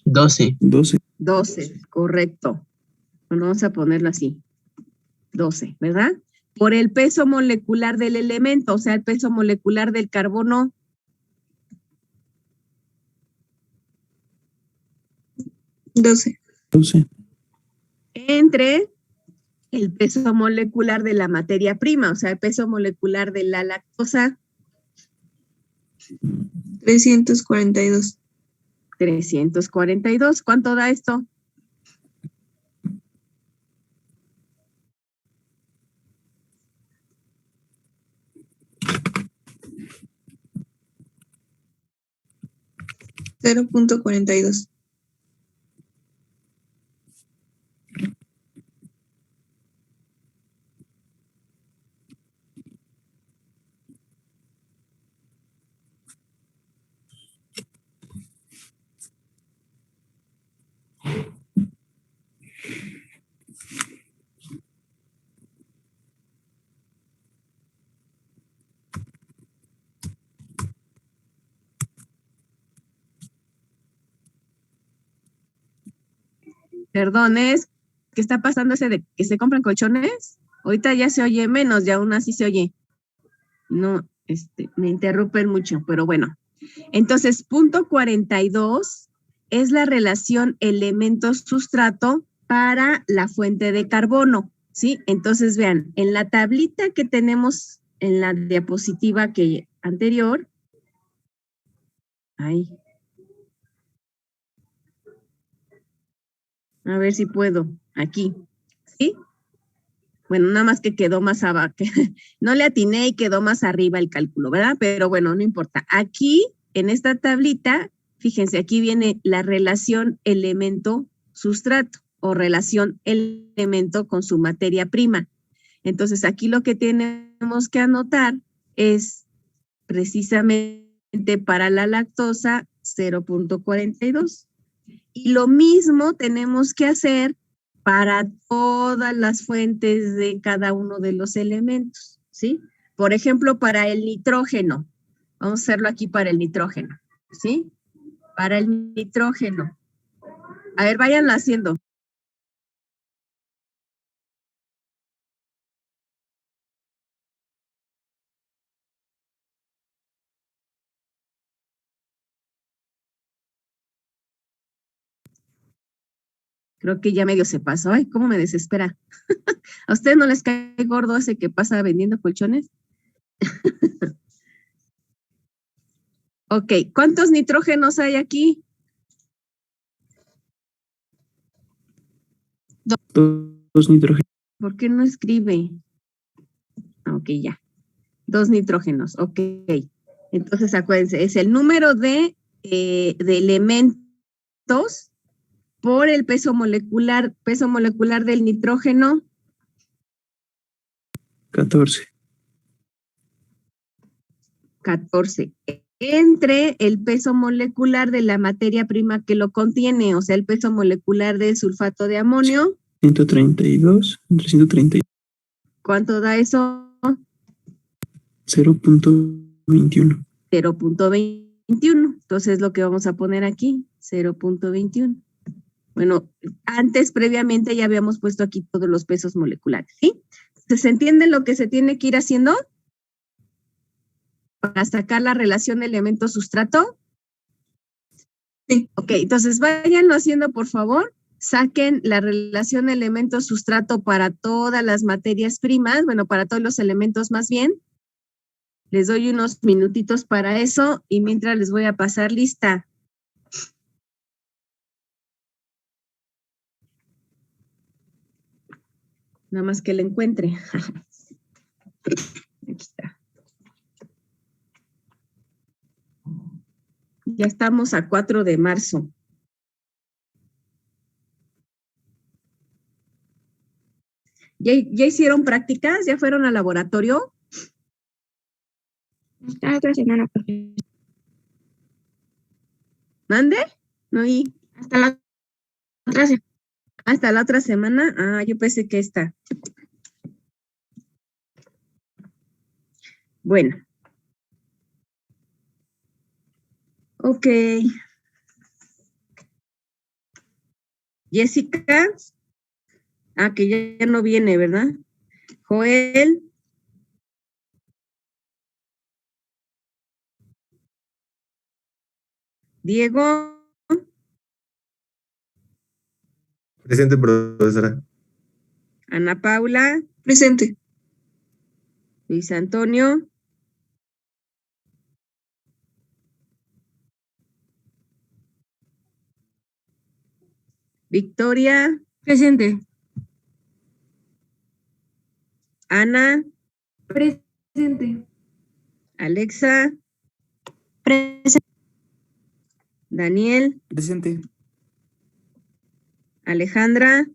F: 12.
A: 12, correcto. Bueno, vamos a ponerlo así. 12, ¿verdad? Por el peso molecular del elemento, o sea, el peso molecular del carbono.
C: 12.
A: entre el peso molecular de la materia prima, o sea, el peso molecular de la lactosa.
C: 342.
A: 342. ¿Cuánto da esto?
C: $0.42.
A: Perdón, ¿es que está pasando ese de que se compran colchones? Ahorita ya se oye menos, ya aún así se oye. No, me interrumpen mucho, pero bueno. Entonces, punto 42 es la relación elemento-sustrato para la fuente de carbono, ¿sí? Entonces, vean, en la tablita que tenemos en la diapositiva anterior, ahí. A ver si puedo, aquí, ¿sí? Bueno, nada más que quedó más abajo, no le atiné y quedó más arriba el cálculo, ¿verdad? Pero bueno, no importa. Aquí, en esta tablita, fíjense, aquí viene la relación elemento-sustrato o relación elemento con su materia prima. Entonces, aquí lo que tenemos que anotar es precisamente para la lactosa 0.42. Y lo mismo tenemos que hacer para todas las fuentes de cada uno de los elementos, ¿sí? Por ejemplo, para el nitrógeno. Vamos a hacerlo aquí para el nitrógeno, ¿sí? Para el nitrógeno. A ver, váyanlo haciendo. Creo que ya medio se pasó. Ay, cómo me desespera. ¿A ustedes no les cae gordo ese que pasa vendiendo colchones? Ok, ¿cuántos nitrógenos hay aquí?
F: Dos nitrógenos.
A: ¿Por qué no escribe? Ok, ya. 2 nitrógenos, ok. Entonces, acuérdense, es el número de elementos por el peso molecular del nitrógeno.
F: 14.
A: 14. Entre el peso molecular de la materia prima que lo contiene, o sea, el peso molecular del sulfato de amonio.
F: 132 entre 130.
A: ¿Cuánto da eso?
F: 0.21.
A: 0.21. Entonces, lo que vamos a poner aquí, 0.21. Bueno, antes, previamente, ya habíamos puesto aquí todos los pesos moleculares, ¿sí? ¿Se entiende lo que se tiene que ir haciendo para sacar la relación elemento-sustrato?
C: Sí.
A: Ok, entonces váyanlo haciendo, por favor. Saquen la relación elemento-sustrato para todas las materias primas, bueno, para todos los elementos más bien. Les doy unos minutitos para eso y mientras les voy a pasar lista. Nada más que la encuentre. Aquí está. Ya estamos a 4 de marzo. ¿Ya hicieron prácticas? ¿Ya fueron al laboratorio?
D: Hasta la otra semana, profe.
A: ¿Mande? No oí.
D: Hasta la otra semana.
A: ¿Hasta la otra semana? Ah, yo pensé que esta. Bueno. Ok. Jessica. Ah, que ya no viene, ¿verdad? Joel. Diego.
H: Presente, profesora.
A: Ana Paula,
C: Presente.
A: Luis Antonio, Victoria,
G: Presente.
A: Ana,
D: Presente.
A: Alexa,
G: Presente.
A: Daniel,
F: Presente.
A: Alejandra,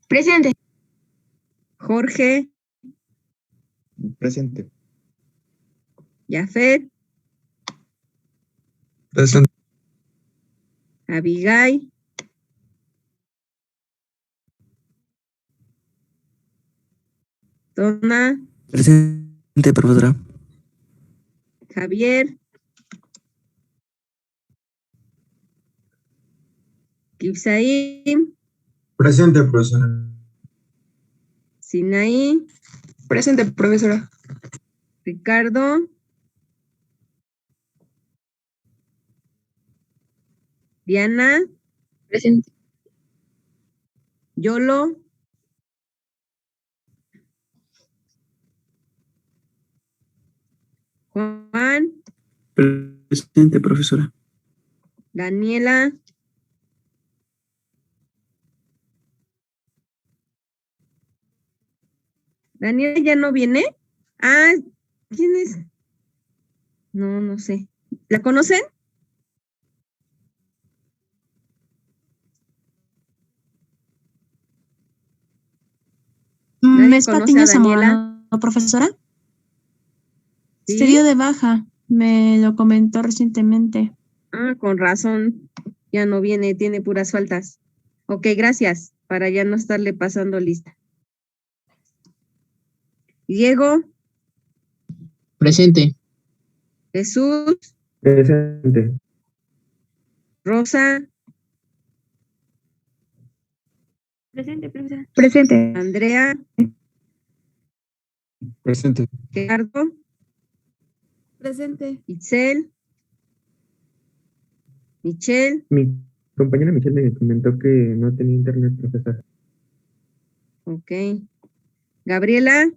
D: Presente.
A: Jorge,
H: Presente.
A: Jafet,
B: Presente.
A: Abigail, Donna,
F: Presente, profesora.
A: Javier, Kipsaim,
B: Presente, profesora.
A: Sinaí,
C: Presente, profesora.
A: Ricardo, Diana,
D: Presente.
A: Yolo, Juan,
F: Presente, profesora.
A: Daniela, Daniela ya no viene. Ah, ¿quién es? No, no sé. ¿La conocen? ¿Nadie
G: ¿Es
A: conoce
G: Patiño
A: a Daniela?
G: Zamorano, profesora?
A: ¿Sí?
G: Se dio de baja. Me lo comentó recientemente.
A: Ah, con razón. Ya no viene, tiene puras faltas. Ok, gracias, para ya no estarle pasando lista. Diego,
I: Presente.
A: Jesús,
H: Presente.
A: Rosa,
D: Presente, profesora.
C: Presente.
A: Andrea,
H: Presente.
A: Gerardo,
D: Presente.
A: Itzel, Michelle,
H: Mi compañera Michelle me comentó que no tenía internet, profesor.
A: ok. Gabriela,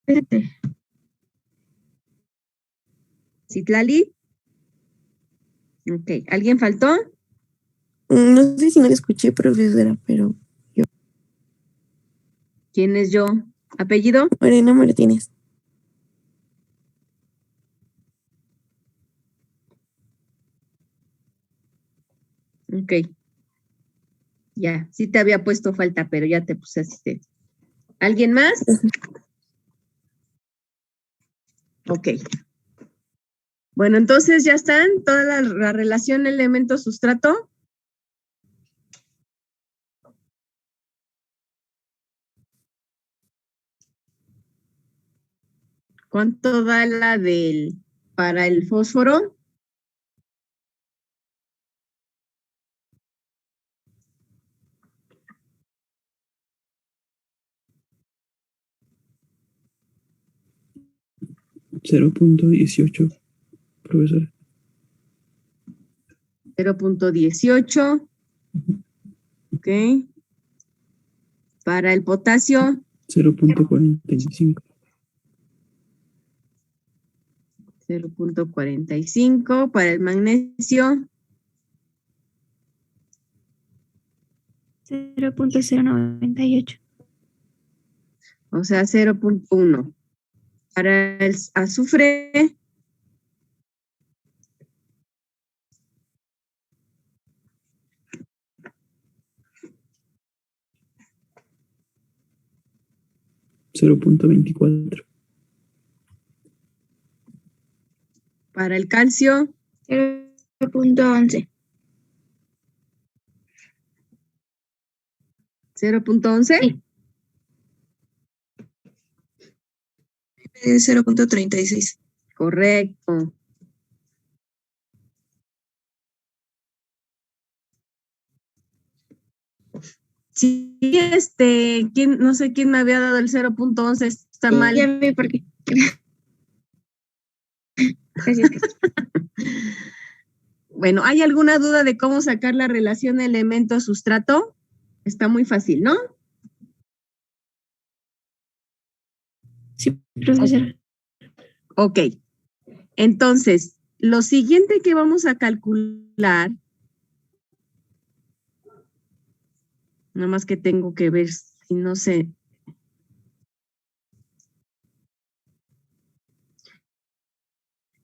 D: Presente.
A: Citlali, ok. ¿Alguien faltó?
C: No sé si no la escuché, profesora, pero
A: ¿Quién es yo? ¿Apellido?
C: Morena Martínez.
A: Ok. Ya, sí te había puesto falta, pero ya te puse asistente. ¿Alguien más? Ok. Bueno, entonces ya están toda la relación elemento-sustrato. ¿Cuánto da la para el fósforo?
F: .18, profesora.
A: 0.18. Ok. Para el potasio,
F: 0.45.
A: 0.45. Para el magnesio,
D: 0.098.
A: o sea, 0.1. Para el azufre,
F: 0.24.
A: para el calcio,
D: 0.11.
A: 0.11.
D: Sí.
C: 0.36.
A: Correcto. Sí, no sé quién me había dado el 0.11, está
D: Sí,
A: mal.
D: ya vi por qué. Gracias.
A: Bueno, ¿hay alguna duda de cómo sacar la relación elemento-sustrato? Está muy fácil, ¿no?
D: Sí, profesora.
A: Ok. Entonces, lo siguiente que vamos a calcular, nada más que tengo que ver si no sé.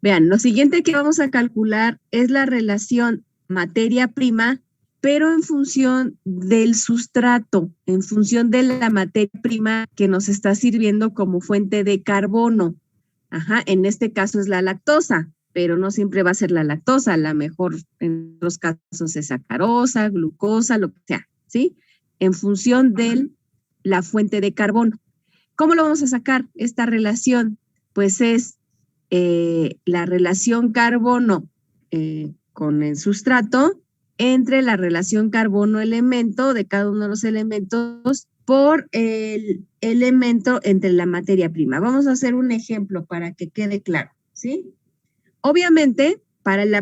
A: Vean, lo siguiente que vamos a calcular es la relación materia prima, pero en función del sustrato, en función de la materia prima que nos está sirviendo como fuente de carbono. Ajá, en este caso es la lactosa, pero no siempre va a ser la lactosa, a lo mejor en otros casos es sacarosa, glucosa, lo que sea, ¿sí? En función de la fuente de carbono. ¿Cómo lo vamos a sacar esta relación? Pues es la relación carbono con el sustrato entre la relación carbono-elemento de cada uno de los elementos por el elemento entre la materia prima. Vamos a hacer un ejemplo para que quede claro, ¿sí? Obviamente, para la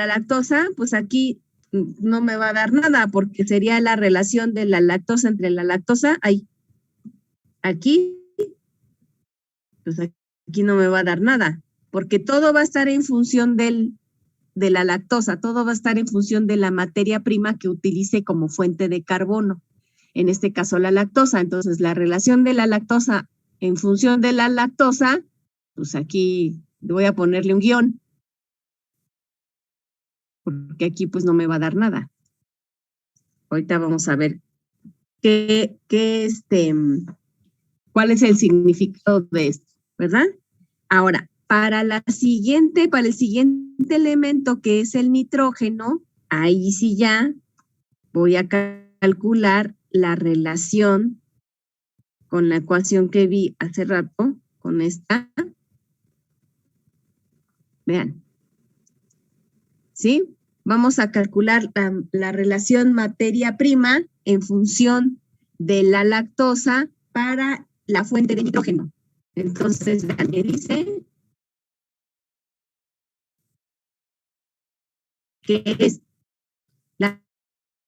A: lactosa, pues aquí no me va a dar nada porque sería la relación de la lactosa entre la lactosa, ahí. Aquí, pues aquí no me va a dar nada, porque todo va a estar en función de la lactosa, todo va a estar en función de la materia prima que utilice como fuente de carbono, en este caso la lactosa. Entonces, la relación de la lactosa en función de la lactosa, pues aquí voy a ponerle un guión, porque aquí pues no me va a dar nada. Ahorita vamos a ver cuál es el significado de esto, ¿verdad? Ahora, para el siguiente elemento que es el nitrógeno, ahí sí ya voy a calcular la relación con la ecuación que vi hace rato, con esta. Vean. ¿Sí? Vamos a calcular la relación materia prima en función de la lactosa para la fuente de nitrógeno. Entonces, vean, me dice que es la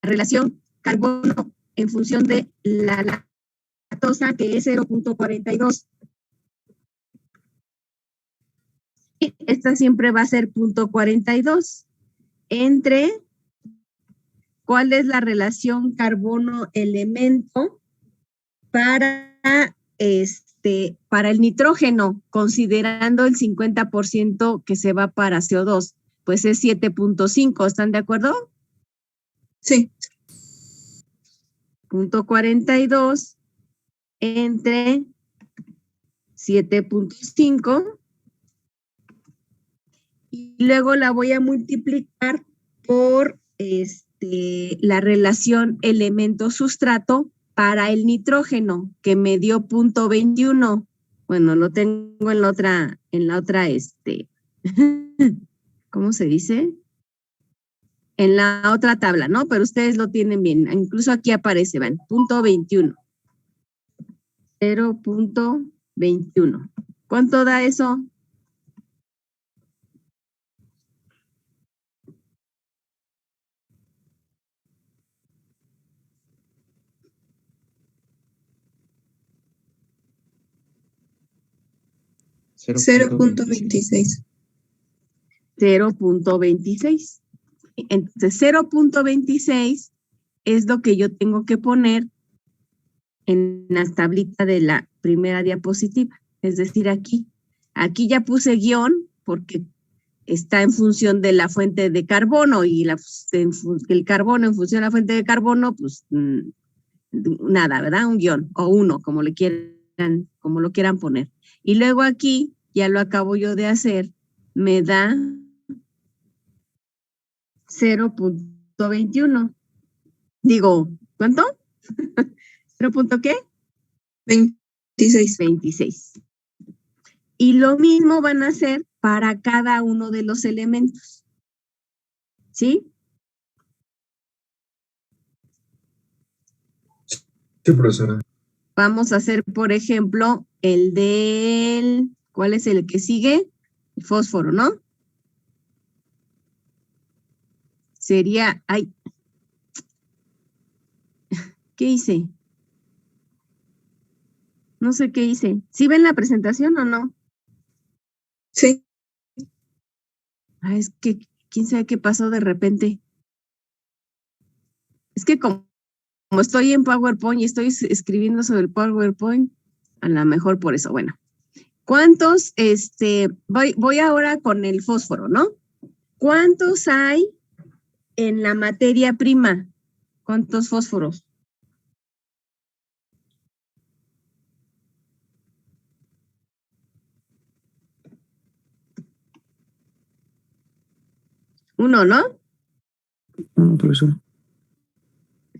A: relación carbono en función de la lactosa, que es 0.42. Esta siempre va a ser 0.42 entre cuál es la relación carbono-elemento para el nitrógeno, considerando el 50% que se va para CO2, pues es 7.5, ¿están de acuerdo?
C: Sí.
A: 0.42 entre 7.5 y luego la voy a multiplicar por la relación elemento-sustrato para el nitrógeno, que me dio 0.21. Bueno, lo tengo en la otra, ¿cómo se dice? En la otra tabla, ¿no? Pero ustedes lo tienen bien. Incluso aquí aparece, ven, 0.21. 0.21. ¿Cuánto da eso?
C: $0.26.
A: 0.26. Entonces, 0.26 es lo que yo tengo que poner en la tablita de la primera diapositiva. Es decir, aquí. Aquí ya puse guión porque está en función de la fuente de carbono y el carbono en función de la fuente de carbono, pues nada, ¿verdad? Un guión o uno, como lo quieran poner. Y luego aquí, ya lo acabo yo de hacer, me da 0.21. Digo, ¿cuánto? ¿0. qué?
C: 26.
A: 26. Y lo mismo van a hacer para cada uno de los elementos. ¿Sí?
B: Sí, profesora.
A: Vamos a hacer, por ejemplo, ¿cuál es el que sigue? El fósforo, ¿no? Sería, ¿Qué hice? No sé qué hice. ¿Sí ven la presentación o no?
C: Sí.
A: Ah, es que quién sabe qué pasó de repente. Es que como estoy en PowerPoint y estoy escribiendo sobre el PowerPoint, a lo mejor por eso. Bueno, ¿cuántos, voy ahora con el fósforo, ¿no? ¿Cuántos hay en la materia prima? ¿Cuántos fósforos? Uno, ¿no?
F: No, profesora.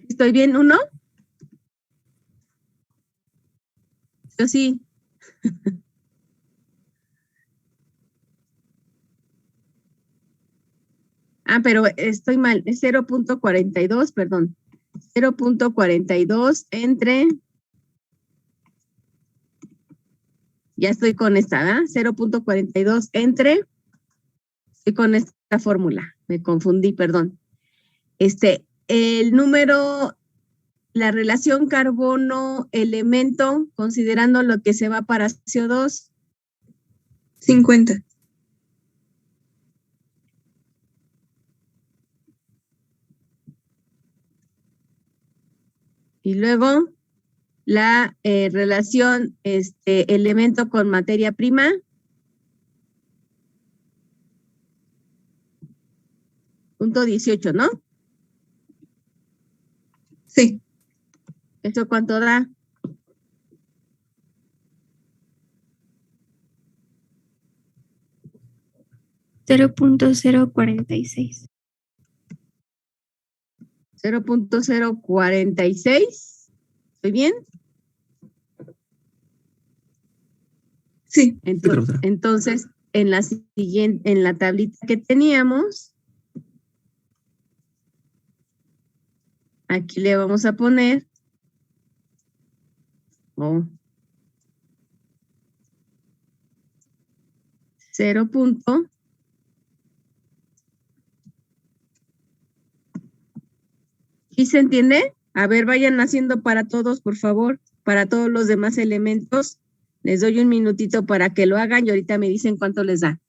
A: ¿Estoy bien? ¿Uno? Yo sí. Ah, pero estoy mal. Es 0.42, perdón. 0.42 entre, ya estoy con esta, ¿verdad? 0.42 entre, estoy con esta fórmula. Me confundí, perdón. El número, la relación carbono-elemento, considerando lo que se va para CO2,
C: 50.
A: y luego la relación elemento con materia prima, punto 18, ¿no?
C: Sí.
A: ¿Eso cuánto da?
D: .0.046.
A: 0.046. ¿Estoy bien?
C: Sí.
F: profesora.
A: Entonces, en la siguiente, en la tablita que teníamos, aquí le vamos a poner 0. ¿Sí se entiende? A ver, vayan haciendo para todos, por favor, para todos los demás elementos. Les doy un minutito para que lo hagan y ahorita me dicen cuánto les da.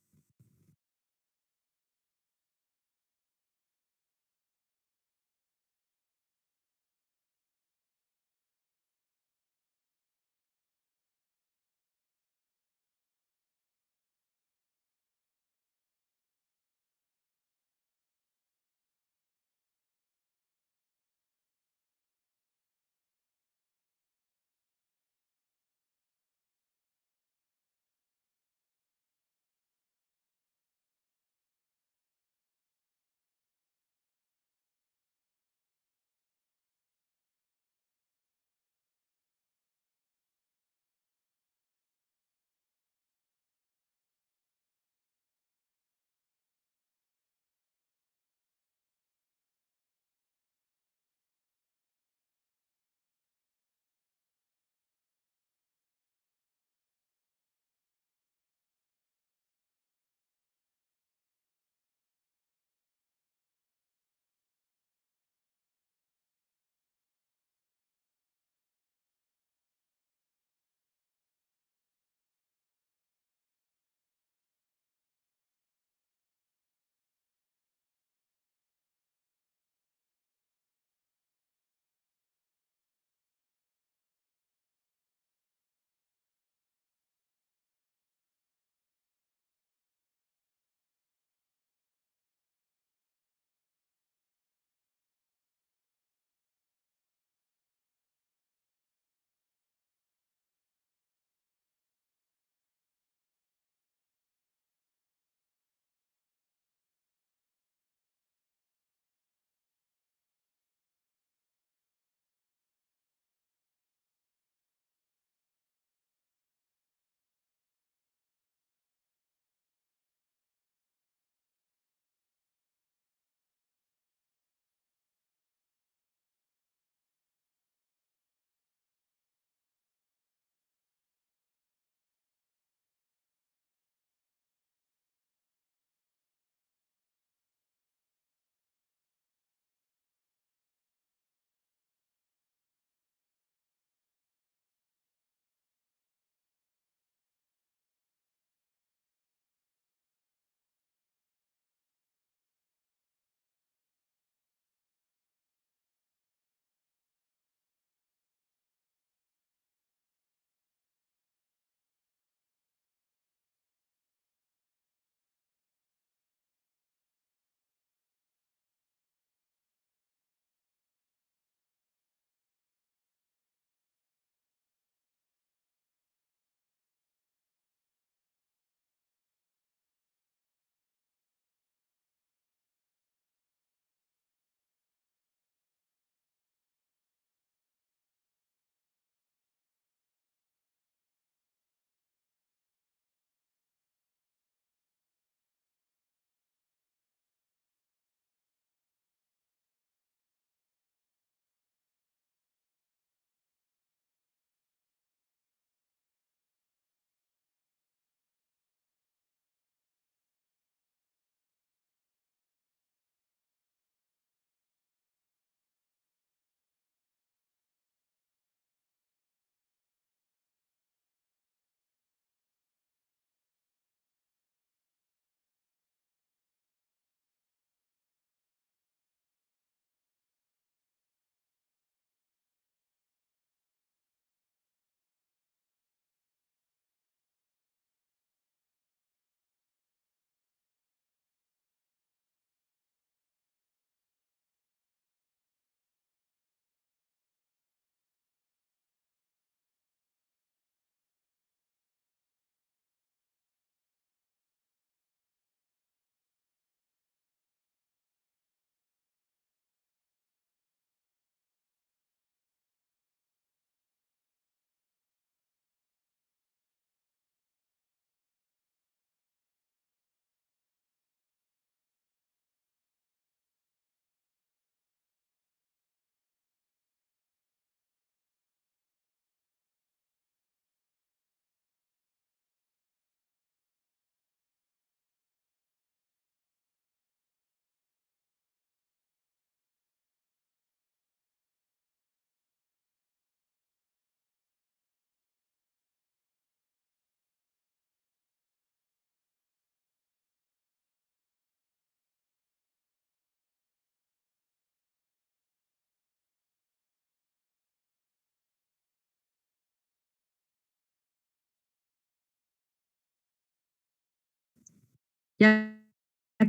A: ¿Ya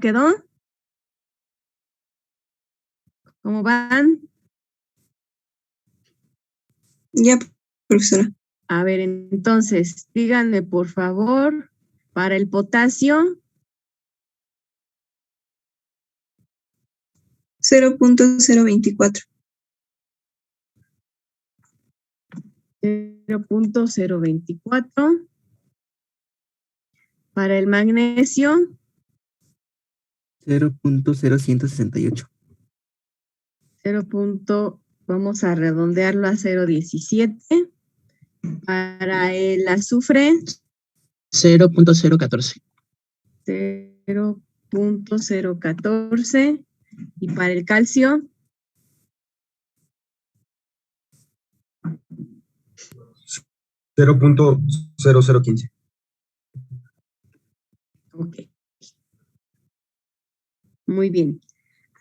A: quedó? ¿Cómo van?
C: Ya, profesora.
A: A ver, entonces, díganme por favor, para el potasio,
C: 0.024.
A: 0.024. Para el magnesio,
F: 0.0168.
A: vamos a redondearlo a 0.17. Para el azufre,
I: 0.014.
A: 0.014. Y para el calcio,
B: 0.0015.
A: ok. Muy bien.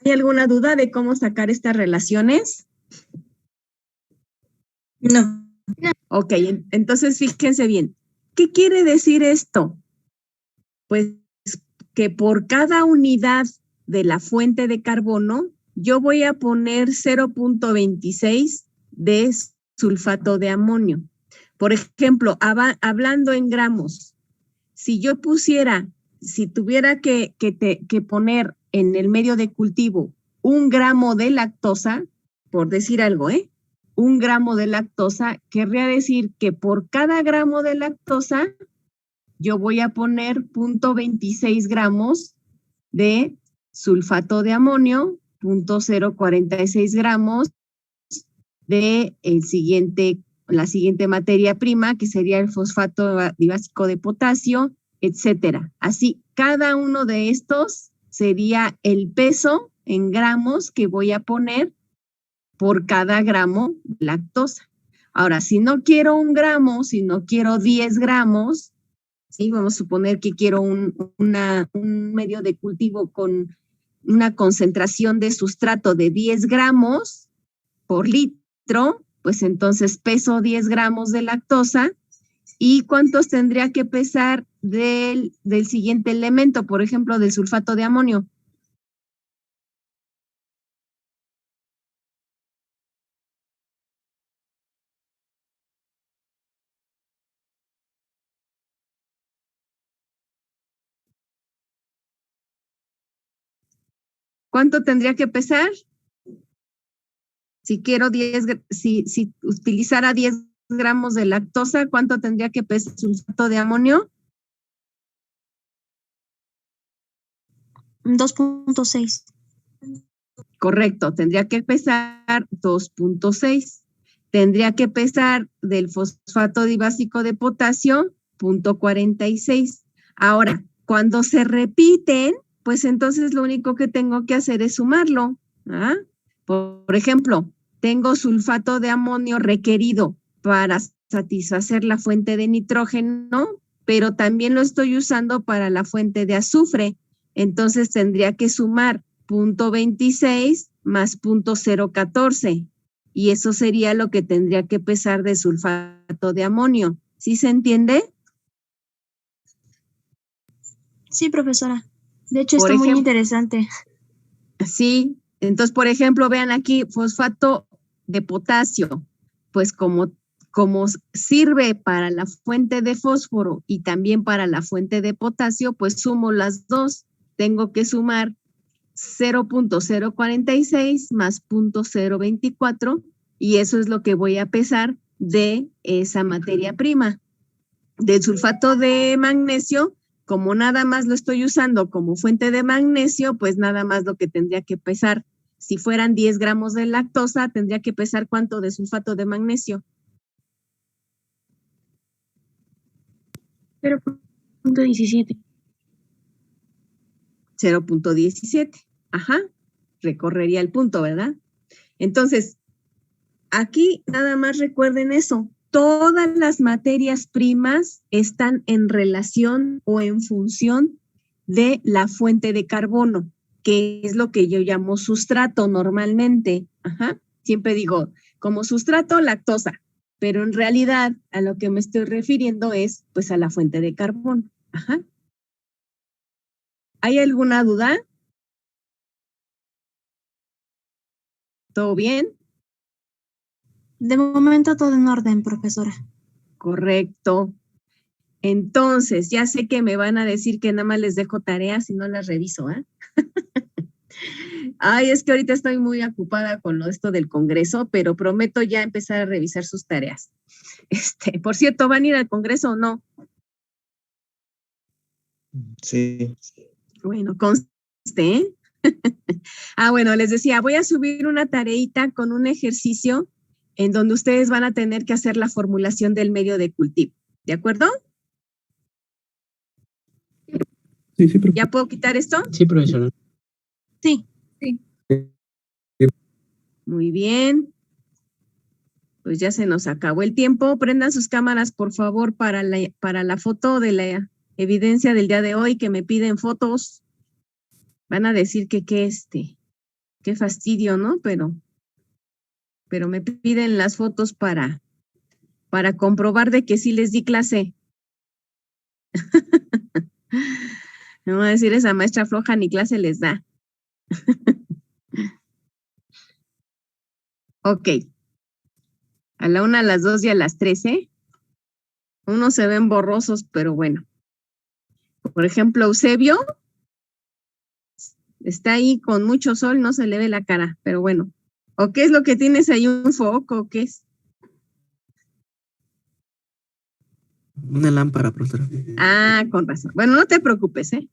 A: ¿Hay alguna duda de cómo sacar estas relaciones?
C: No.
A: Ok, entonces fíjense bien. ¿Qué quiere decir esto? Pues que por cada unidad de la fuente de carbono, yo voy a poner 0.26 de sulfato de amonio. Por ejemplo, hablando en gramos, si yo pusiera, si tuviera que poner en el medio de cultivo 1 gramo de lactosa, por decir algo, 1 gramo de lactosa, querría decir que por cada gramo de lactosa, yo voy a poner 0.26 gramos de sulfato de amonio, 0.046 gramos de la siguiente materia prima, que sería el fosfato dibásico de potasio, etcétera. Así, cada uno de estos sería el peso en gramos que voy a poner por cada gramo de lactosa. Ahora, si no quiero 1 gramo, si no quiero 10 gramos, ¿sí? Vamos a suponer que quiero un medio de cultivo con una concentración de sustrato de 10 gramos por litro, pues entonces peso 10 gramos de lactosa. ¿Y cuántos tendría que pesar del siguiente elemento, por ejemplo, del sulfato de amonio? ¿Cuánto tendría que pesar? Si quiero 10, si utilizara 10 gramos de lactosa, ¿cuánto tendría que pesar el sulfato de amonio?
G: 2.6.
A: Correcto, tendría que pesar 2.6. Tendría que pesar del fosfato dibásico de potasio 0.46. Ahora, cuando se repiten, pues entonces lo único que tengo que hacer es sumarlo. ¿Ah? Por ejemplo, tengo sulfato de amonio requerido para satisfacer la fuente de nitrógeno, pero también lo estoy usando para la fuente de azufre. Entonces tendría que sumar 0.26 más 0.014. Y eso sería lo que tendría que pesar de sulfato de amonio. ¿Sí se entiende?
G: Sí, profesora. De hecho,
A: Por
G: está muy
A: ejemplo,
G: interesante.
A: sí. Entonces, por ejemplo, vean aquí, fosfato de potasio. Pues como sirve para la fuente de fósforo y también para la fuente de potasio, pues sumo las dos. Tengo que sumar 0.046 más 0.024 y eso es lo que voy a pesar de esa materia prima. Del sulfato de magnesio, como nada más lo estoy usando como fuente de magnesio, pues nada más lo que tendría que pesar. Si fueran 10 gramos de lactosa, tendría que pesar ¿cuánto de sulfato de magnesio?
D: 0.17.
A: 0.17. Ajá, recorrería el punto, ¿verdad? Entonces, aquí nada más recuerden eso. Todas las materias primas están en relación o en función de la fuente de carbono, que es lo que yo llamo sustrato normalmente. Ajá. Siempre digo, como sustrato, lactosa, pero en realidad a lo que me estoy refiriendo es pues a la fuente de carbono. Ajá. ¿Hay alguna duda? ¿Todo bien?
G: De momento todo en orden, profesora.
A: Correcto. Entonces, ya sé que me van a decir que nada más les dejo tareas y no las reviso, ¿eh? Ay, es que ahorita estoy muy ocupada con esto del Congreso, pero prometo ya empezar a revisar sus tareas. Por cierto, ¿van a ir al Congreso o no?
H: Sí.
A: Bueno, conste, ¿eh? Bueno, les decía, voy a subir una tareita con un ejercicio en donde ustedes van a tener que hacer la formulación del medio de cultivo. ¿De acuerdo?
H: Sí, sí,
A: ¿Ya puedo quitar esto?
F: Sí, profesora.
G: Sí.
A: Muy bien. Pues ya se nos acabó el tiempo. Prendan sus cámaras, por favor, para la foto de la evidencia del día de hoy, que me piden fotos. Van a decir que qué fastidio, ¿no? Pero me piden las fotos para comprobar de que sí les di clase. Me va a decir, esa maestra floja ni clase les da. Ok. A la 1, a las 2 y a las 3, ¿eh? Unos se ven borrosos, pero bueno. Por ejemplo, Eusebio está ahí con mucho sol, no se le ve la cara, pero bueno. ¿O qué es lo que tienes ahí, un foco o qué es?
F: Una lámpara, profesora.
A: Ah, con razón. Bueno, no te preocupes, ¿eh?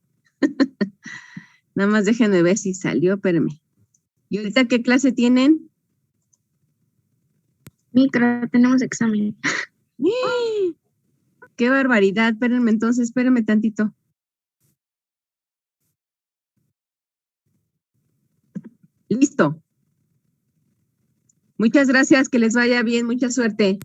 A: Nada más déjenme ver si salió, espérenme. ¿Y ahorita qué clase tienen?
D: Micro, tenemos examen.
A: ¡Eh! ¡Qué barbaridad! Espérenme tantito. Listo. Muchas gracias, que les vaya bien, mucha suerte.